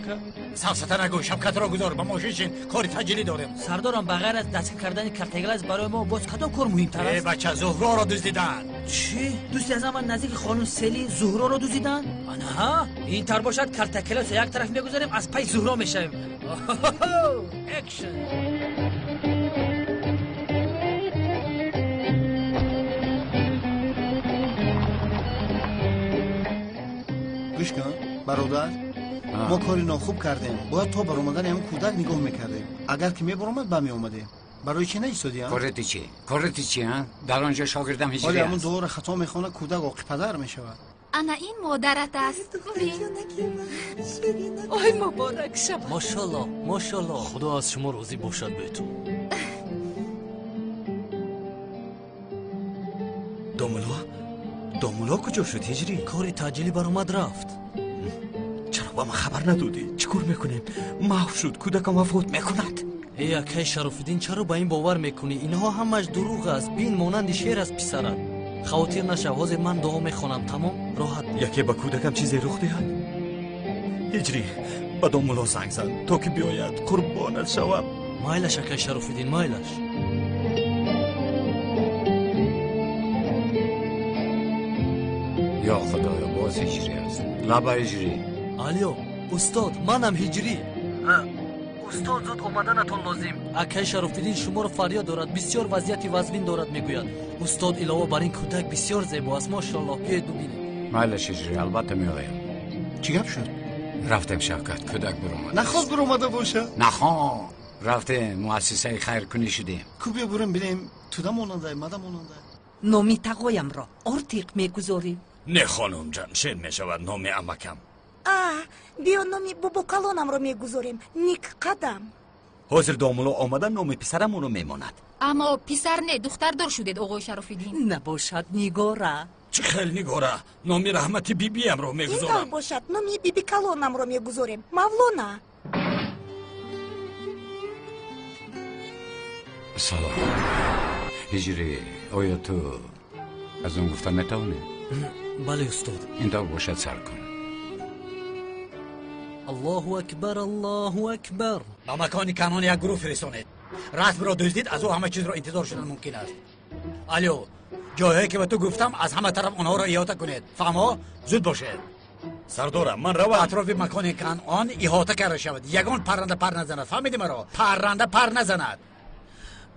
سفسطه نگو شبکت را گذار با ماشین شین کار تجلی داریم سردارم بغیر از دست کردن کرتگلز برای ما باز کدام کار مهمتر است بچه زهرا را دزدیدن چی دوستی از من نزدیک خانم سلی زهرا را دزدیدن آنها این طور باشد کرتگلز یک طرف میگذاریم از پای زهرا میشیم اکشن گوش کن برادر ما کاری ناخوب کردیم باید تا برآمدن همون کودک نگاه میکردیم اگر که میبرآمد با میآمدیم برای چی نایستادی کارت چی ها در آنجا شاگردم هجری ولی همون دعا را خطا میخونه کودک عاقل پدر میشود انا این مادرت است آی مبارک شب ماشاءالله خدا از شما راضی باشد بهتون داملا کجا شد هجری؟ کاری تعجیلی برآمد رفت چرا با ما خبر ندادی؟ چیکار میکنیم؟ محو شد کودکم وفات میکند ای اکای شرفالدین چرا با این باور میکنی؟ اینها همش دروغ است بین مانند شیر از پسرت خاطر نشو حاضر من دعا میخوانم تمام راحت یکی با کودکم چیزی رخ دهد هجری با داملا زنگ زن تا که بیاید قربانت شوم مایلش اکای شرفالدین مایلش یا خدایا باز هجری است لبا هجری الو استاد منم هجری استاد زود اومدنتون لازم اکای شرفالدین شما رو فریاد دارد بسیار وضعیت وزبین دارد میگوید استاد علاوه بر این کودک بسیار زیبا است ماشاءالله بیاید ببینید مایلش هجری البته میآیم چی گپ شد رفتم شوکت کودک برآمد نخواست برآمده باشه نخواه رفتم مؤسسه خیرکنی شدیم کو بیا بریم ببینیم تودا موننده مادا موننده نامی تقایم را ارتیق میگذاری نه خانم جان شن میشود نام امکم بیا نامی بابا کلانم رو میگذاریم نیک قدم حاضر داملا آمدن نام پسرمون رو میماند اما پسر نه دختر دار شدید آقای شرفالدین نباشد نگاره چه خیلی نگاره نامی رحمتی بیبی هم رو این طور میگذارم. باشد نامی بیبی کلونم رو میگذاریم. مولانا سلام هجری، آیا تو از اون گفتن میتونی؟ بله استاد. این طور باشد سر کن. الله اکبر الله اکبر. با مکان کانون یک گروه فرستانید. رسم را دزدید، از او همه چیز را انتظار شدن ممکن است. الو، جایی که به تو گفتم از همه طرف آنها را احاطه کنید. فهمو؟ زود باشید. سردارم من روم. اطراف مکان کانون احاطه کرده شود. یگان پرنده پر نزند. فهمیدی مرا؟ پرنده پر نزند.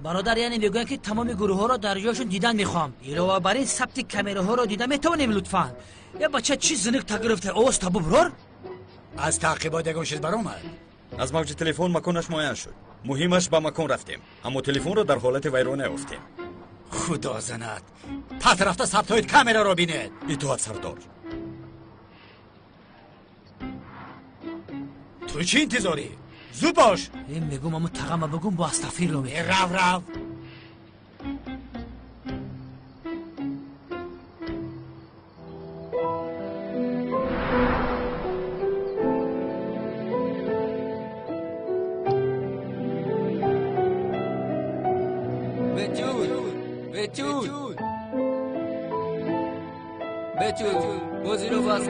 برادر یعنی میگوین که تمام گروه ها را در جاشون دیدن میخوام. علاوه بر این ثبت کامره ها را دیدن میتونیم لطفا. یه بچه چی زنک تا گرفته اوست تا برور؟ از تعقیبات یگان چیز برآمد. از موج تلفن مکانش معاین شد. مهمش به مکان رفتیم اما تلفن را در حالت ویرانه افتیم. خدا زند. پس رفته ثبت های کامره را بینید. اطاعت سردار. تو چی انتظاری؟ زود باش. این میگم اما تقام بگم با استغفیر رو میگم. رو بتول بازی رو باز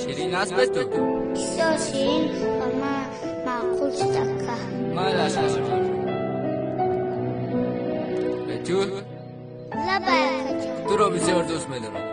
شیرین است بتول بسیار شیرین و معقول شدکه مالاش بتول لبرکه تو رو بسیار دوست میدارم.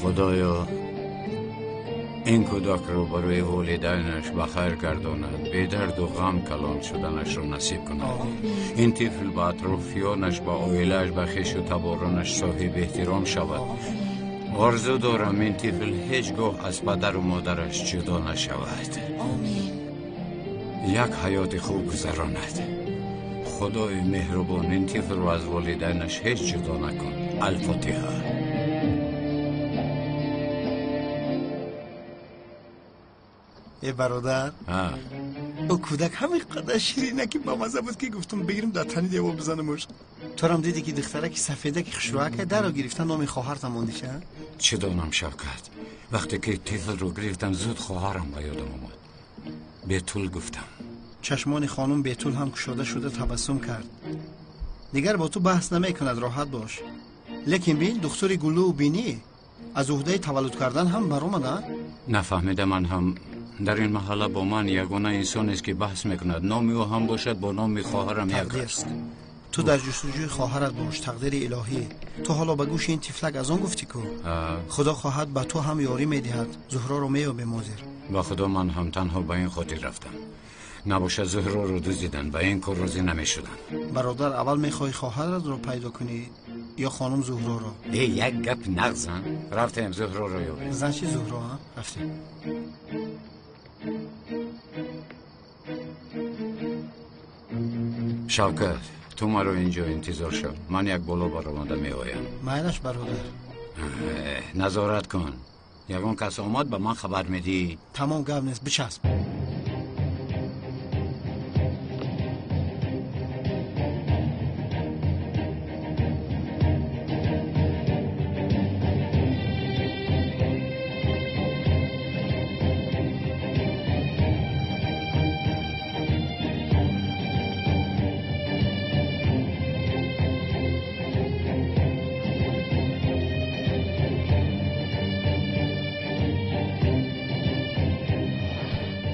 خدایا این کودک رو برای والدینش بخیر گرداند، به درد و غم کلان شدنش رو نصیب کند. این طفل با اطرافیانش با عائله‌اش به خویش و تبارانش صاحب احترام شود. آرزو دارم این طفل هیچگاه از پدر و مادرش جدا نشود. یک حیات خوب گذراند. خدای مهربان این طفل رو از والدینش هیچ جدا نکن. الفاتحه. ای برادر او کودک همین قدر شیرینه که با مزه بود که گفتم بگیرم در تنی دیو بزنمش. تو هم دیدی که دختره که سفیده که خشروعه که در رو گرفتن نامی خواهر ماندیشه. چه دانم شوکت، وقتی که طفل رو گرفتم زود خواهرم به یادم اومد. بیتول گفتم. چشمان خانم بیتول هم کشاده شده تبسم کرد. دیگر با تو بحث نمی کند، راحت باش. لیکن بین دکتر گلو و بینی از عهده تولد کردن هم برآمده. نفهمیده. من هم در این محله با من یگانه انسان است که بحث میکند. نامی او هم باشد با نام خواهرم یک است. تو در جستجوی خواهرت باش، تقدیر الهی. تو حالا به گوش این طفلک از آن گفتی کو خدا خواهد به تو هم یاری میدهد. زهرا رو میابه مادر. با خدا من هم تنها به این خاطر رفتم. نباشه زهرا رو دزدیدن، به این کار راضی نمیشدن. برادر اول میخوای خواهرت رو پیدا کنی یا خانم زهرا رو؟ یک گپ نغزن. رفتیم زهرا رو یابه. زن چی زهرا ها؟ رفتیم. شوکت تو مرا اینجا انتظار شو. من یک بالا برآمده می آیم. مایلش برادر. نظارت کن. یگان کس آمد به من خبر میدی. تمام گپ نیست، بچسب.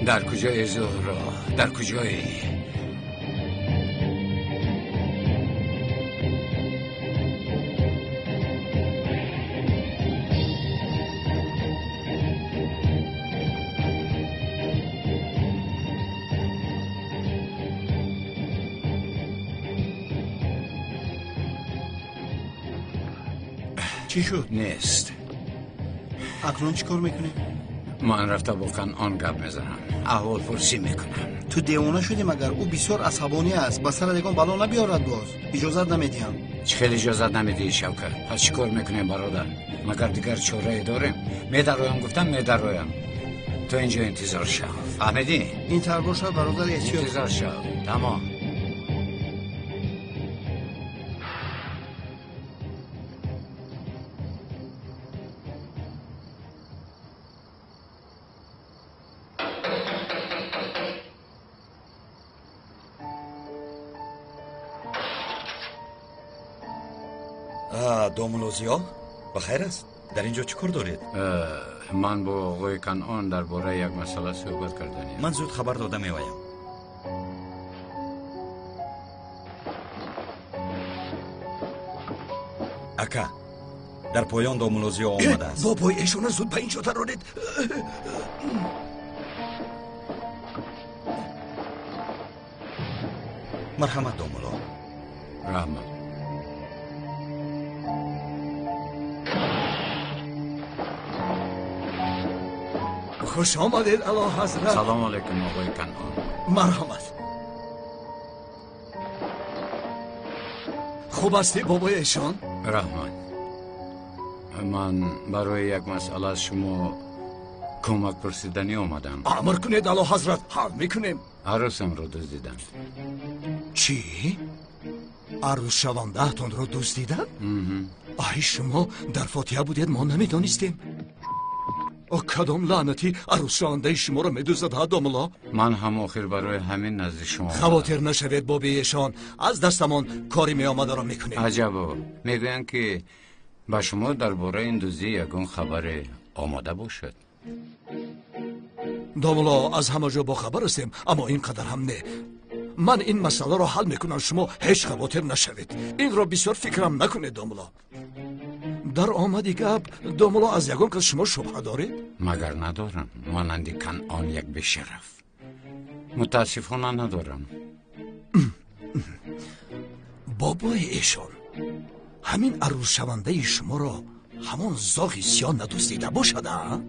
در کجای زهرا؟ در کجایی؟ چی شد؟ نیست. اکنون چی کار میکنی؟ من رفته با کنعان گپ میزنم، احوال پرسی میکنم. تو دیوانه شدی مگر؟ او بسیار عصبانی است، به سر دیگان بلا نبیارد. باز اجازت نمیدیم. چه خیلی اجازت نمیدی شوکت؟ پس چی کار میکنیم برادر؟ مگر دیگر چاره داریم؟ میدرویم گفتم میدرویم. تو اینجا انتظار شو، فهمیدی؟ این طور باشه برادر، احتیاط انتظار شو. تمام. دومولوزیا بخیر است؟ در اینجا چی کار دارید؟ من با آقای کنعان درباره یک مسئله صحبت کردنیم. من زود خبر داده میایم. اکا در پایان دومولوزیا آمده است. بابای ایشون زود به اینجا درارید. مرحمت دومولو. رحمت. خوش آمدید اعلی حضرت. سلام علیکم آقای کنعان. مرحمت. خوب هستی بابای ایشان؟ رحمت. من برای یک مسئله از شما کمک پرسیدنی آمدم. امر کنید اعلی حضرت، حل میکنیم. عروسم رو دزدیدن. چی؟ عروس شونده تون رو دزدیدن؟ آی شما در فاتحه بودید ما نمیدانستیم. کدام لعنتی عروس شونده شما رو میدزدد ها دوملا؟ من هم آخر برای همین نزد شما خواطر نشوید بابی ایشان، از دستمان کاری می آمده را میکنید. عجبا، میگوین که با شما درباره این دزدی یگان خبر آماده باشد. دوملا از همه جا با خبر هستیم، اما اینقدر هم نه. من این مسئله را حل میکنم، شما هیچ خواطر نشوید. این را بسیار فکرم نکنید دوملا. در آمدی گپ دوملا از یگان کس شما شبه دارید؟ مگر ندارم. مانندی کنعان یک بشرف. متاسفانه ندارم. بابای ایشان همین عروس شونده شما را همان زاغی سیاه ندزدیده باشد ها؟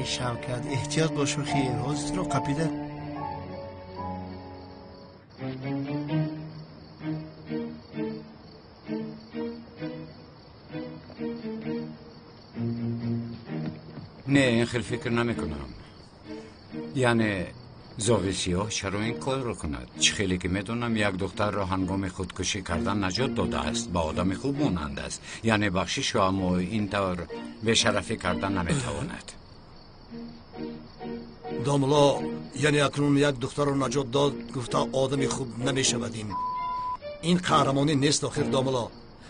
شوکت احتیاط باش و خیر حوزت رو قپیده. نه این خیلی فکر نمی کنم. یعنی زاغی سیاه چرا این کار رو کند؟ چه خیلی که میدونم یک دختر را هنگام خودکشی کردن نجات داده است، با آدم خوب مانند است. یعنی بخشش را اما این طور به شرفی کردن نمیتواند. دوملا یعنی اکنون یک دختر رو نجات داد گفته آدمی خوب نمیشودیم. این قهرمانی نیست آخر دوملا.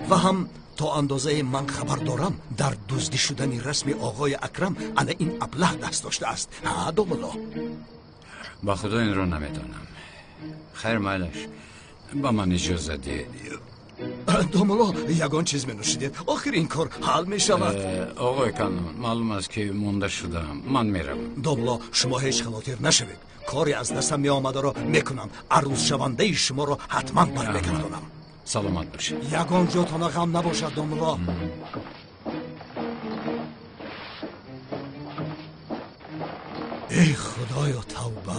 و هم تا اندازه من خبر دارم در دزدی شدن رسم آقای اکرم انا این ابله دست داشته است. ها دوملا؟ با خدا این رو نمیدانم. خیر مالش با من اجازه دید. دوملا یگان چیز می نوشیدید آخر این کار حل می شود. آقای کنعان معلوم است که مونده شدم، من میروم. دوملا شما هیچ خواطر نشوید، کاری از دستم می آمده را میکنم. عروس شونده شما را حتما برمیگردانم. سلامت باشید. یگان جاتان غم نباشد دوملا. ای خدایا توبه،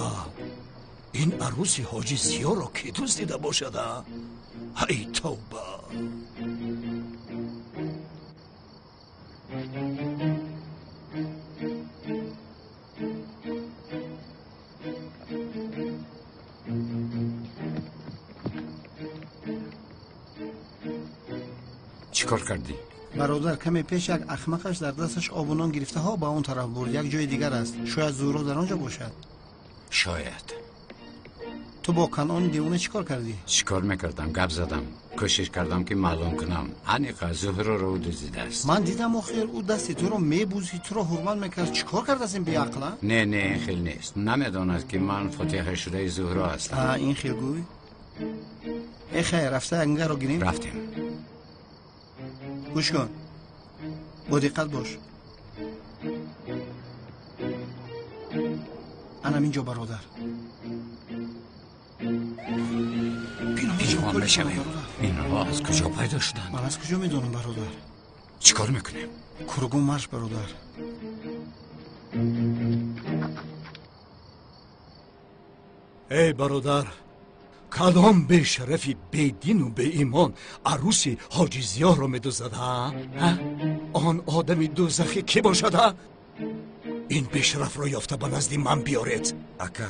این عروسی حاجی زیا را کی دزدیده باشد؟ ای توبه. چیکار کردی؟ برادر کمی پیش یک احمقش در دستش آب و نان گرفته ها با اون طرف برد. یک جای دیگر است. شاید زهرا در آنجا باشد. شاید. تو با کنعان دیوانه چیکار کردی؟ چیکار میکردم؟ گپ زدم. کوشش کردم که معلوم کنم انیقا زهرا رو دزدیده است. من دیدم آخر او دستی تو رو میبوزی، تو رو حرمت میکرد. چیکار کرد از این بی عقلا؟ نه این خیل نیست. نمیداند که من فتح شده زهرا هستم. این خیل گوی؟ ای خیر رفته انگه رو گیریم؟ رفتیم. گوش کن، با دقت باش. انم اینجا برادر. اینجا میشویم. این را از کجا پیدا شدن؟ من از کجا میدونم برادر؟ چیکار میکنیم؟ کرگون مرش برادر. ای برادر، کدام به شرفی به دین و به ایمان عروسی حاجی زیا رو میدوزد ها؟ آن آدمی دوزخی کی باشد؟ این به شرف رو یافته به نزد من بیارید. اکا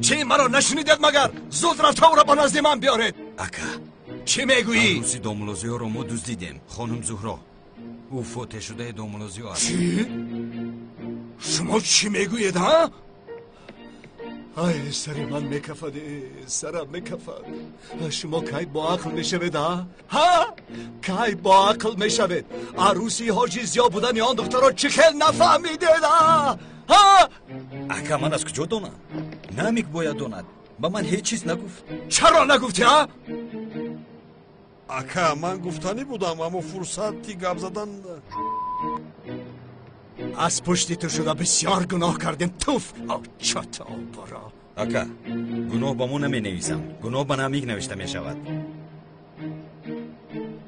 چی مرا نشنیدید مگر؟ زود رفته او را به نزد من بیارید. اکا چی میگویی؟ عروسی داملوزیا رو ما دزدیدیم. خانم زهرا او فوت شده داملوزیا است. چی؟ شما چی میگویید ها؟ ای سر من میکفد، سرم میکفد. شما کی با عقل میشوید ها؟ کی با عقل میشوید؟ عروسی حاجی زیا بودن آن دخترها چه خیل نفهمیدید ها؟ اکا من از کجا دانم؟ نمیک باید داند. با من هیچ چیز نگفت. چرا نگفتی ها؟ اکا من گفتنی بودم اما فرصتی گپ زدن. از پشتی تو شده بسیار گناه کردیم. توف چتا برا. اکا گناه با ما نمی نویسم. گناه با نمیک نوشته می شود.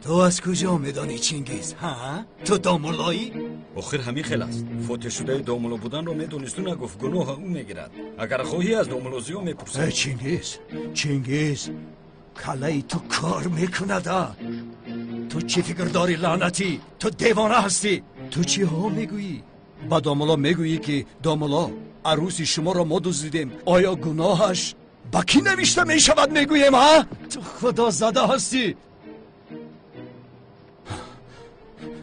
تو از کجا میدانی چینگیز ها؟ تو دامولایی؟ آخر همین خیل است. فوت شده دامولو بودن رو میدونست و نگفت. گناه او میگیرد. اگر خواهی از دامولوزیو میپرسد. ای چینگیز کلای تو کار میکند. تو چی فکر داری لعنتی؟ تو دیوانه هستی. تو چی ها میگویی؟ با دامولا میگویی که دامولا عروسی شما را ما دزدیدیم. آیا گناهش با کی نوشته میشود میگوییم ها؟ تو خدا زده هستی.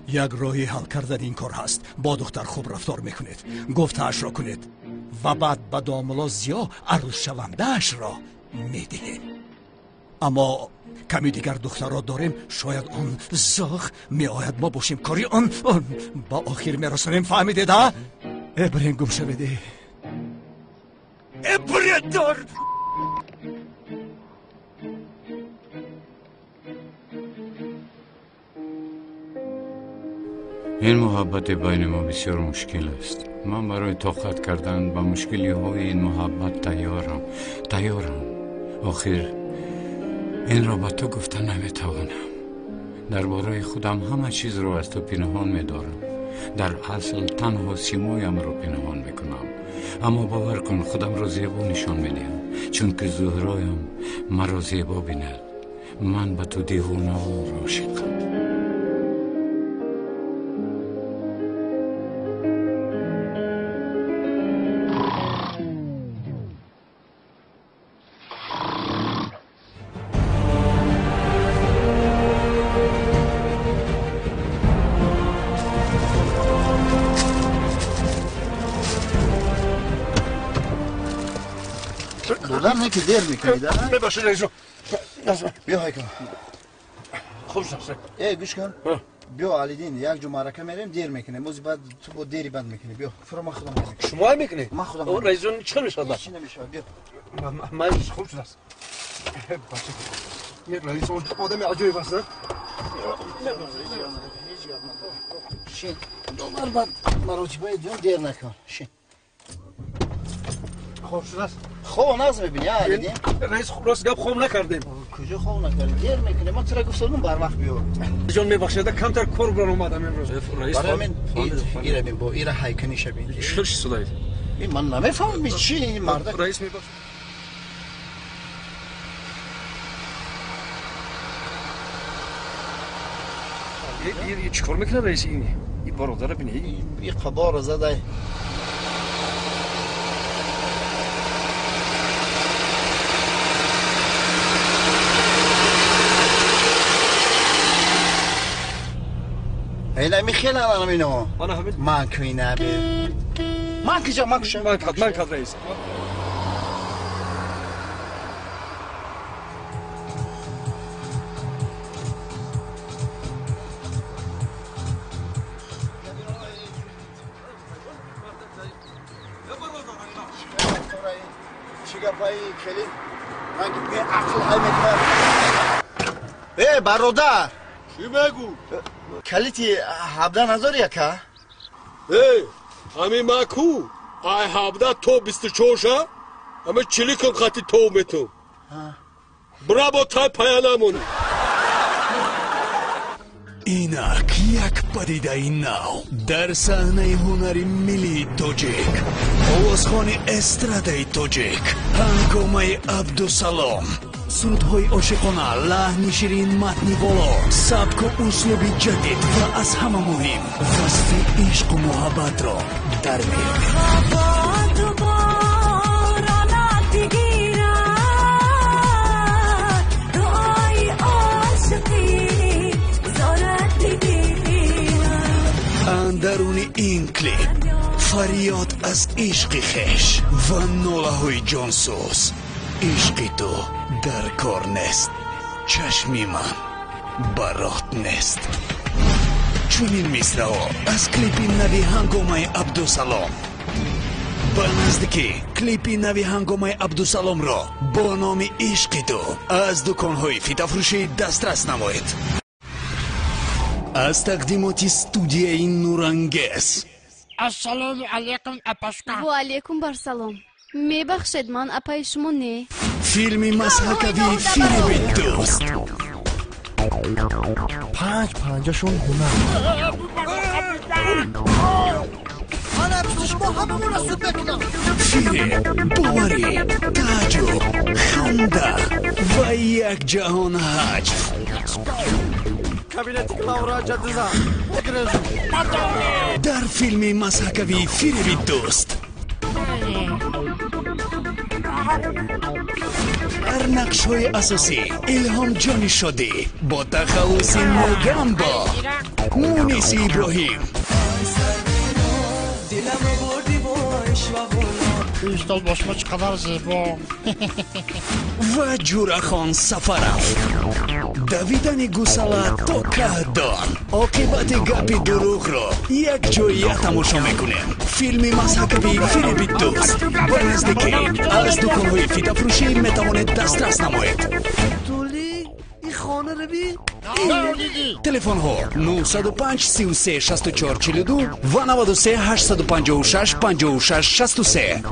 یک راهی حل کردن این کار هست. با دختر خوب رفتار میکنید، گفتهاش را کنید و بعد با دامولا زیا عروس شوندهش را میدهید. اما کمی دیگر دختر را داریم. شاید آن زاخ می آید ما باشیم کاری آن با آخر می رسانیم. فهمیدید ها؟ ابرین گم شویده. ابرین دار. این محبت بین ما بسیار مشکل است. من برای طاقت کردن با مشکلی های این محبت تیارم. آخر این را با تو گفتن نمیتوانم. درباره خودم همه چیز رو از تو پنهان میدارم. در اصل تنها سیمایم رو پنهان میکنم. اما باور کن خودم را زیبا نشان میدهم، چون که زهرایم مرا زیبا بیند. من به تو دیوانه و عاشقم. دادم که دیر میکنید ها؟ ببخشید رئیس رو. بیا های کن. خوب شد. ای گوش کن. بیا علیدین یک جو معرکه میریم دیر میکنه. موزی بعد تو با دیری بند میکنی. بیا فرا من خودم میکنم. شما هم میکنی؟ من خودم. اون رئیس جون چه میشه؟ چی نمیشه. بیا. من خوب شد است. یه رئیس اون آدم عجیب است. شین. دوباره بعد مراتبای دیون دیر نکن. شین. خوب شد است. خوب ناز میبینی علیدین؟ رئیس راست گپ خوب نکردیم. کجا خوب نکردیم؟ دیر میکنه. ما تو را گفتم بر وقت بیا. جان میبخشید کمتر کار برام اومدم امروز. رئیس ایره با ایره هایکنی شبین. چه صدایی؟ این من نمیفهمم چی این مرد. رئیس میبخشید. یه چیکار میکنه رئیس این برادر بینی؟ این قبا رو زده. میلا میخیل الان اینو من کوی نبی من کجا من کد رئیس برادر چی بگو؟ کلیتی 17,000 یکا؟ همین مکو ای 17 تو 24 شا همه چلی کن خطی تو میتون برا با تای پایانمون اینک یک پدیده نو در صحنه هنری ملی توجیک آوازخوان استراده توجیک هنگامه عبدالسلام سرودهای عاشقانه لحن شیرین متنی بالا سبک و اسلوبی جدید و از همه مهم وصف عشق و محبت را در میاره اندرون این کلیپ فریاد از عشق خش و ناله های جانسوز عشقی تو در کار نیست چشمی من برات نیست چون این میسره ها از کلیپی نوی هنگامه عبدالسلام با نزدیکی کلیپی نوی هنگامه عبدالسلام را با نام عشقی تو از دکانهای فیتافروشی دسترس نمایید از تقدیمات استودیوی نورانگیز السلام علیکم اپاشکا و علیکم برسلام میبخشید من اپای شما نه فیلمی مسحکوی فیلم دوست 5-5شون هنر من افزش با همه مناسب بکنم فیلم باوری تعجب خنده و یک جهان حجف در فیلم مسحکوی فیلم دوست در نقش های اساسی الهام جانی شدی با تخلص نگمبا مونس ابراهیم ایشتال باشما چقدر زیبا و جورخان سفرف دویدن گوساله تا کهدان عاقبت گپی دروغ را یک جایی تماشا میکنیم فیلم مسحکوی فیلم دوست با نزدیکی از دکانهای فیتافروشی میتوانید دسترس نمایید تولی این خانه رو بی تلفن ها 905 33 64 42 و 93 856 56 63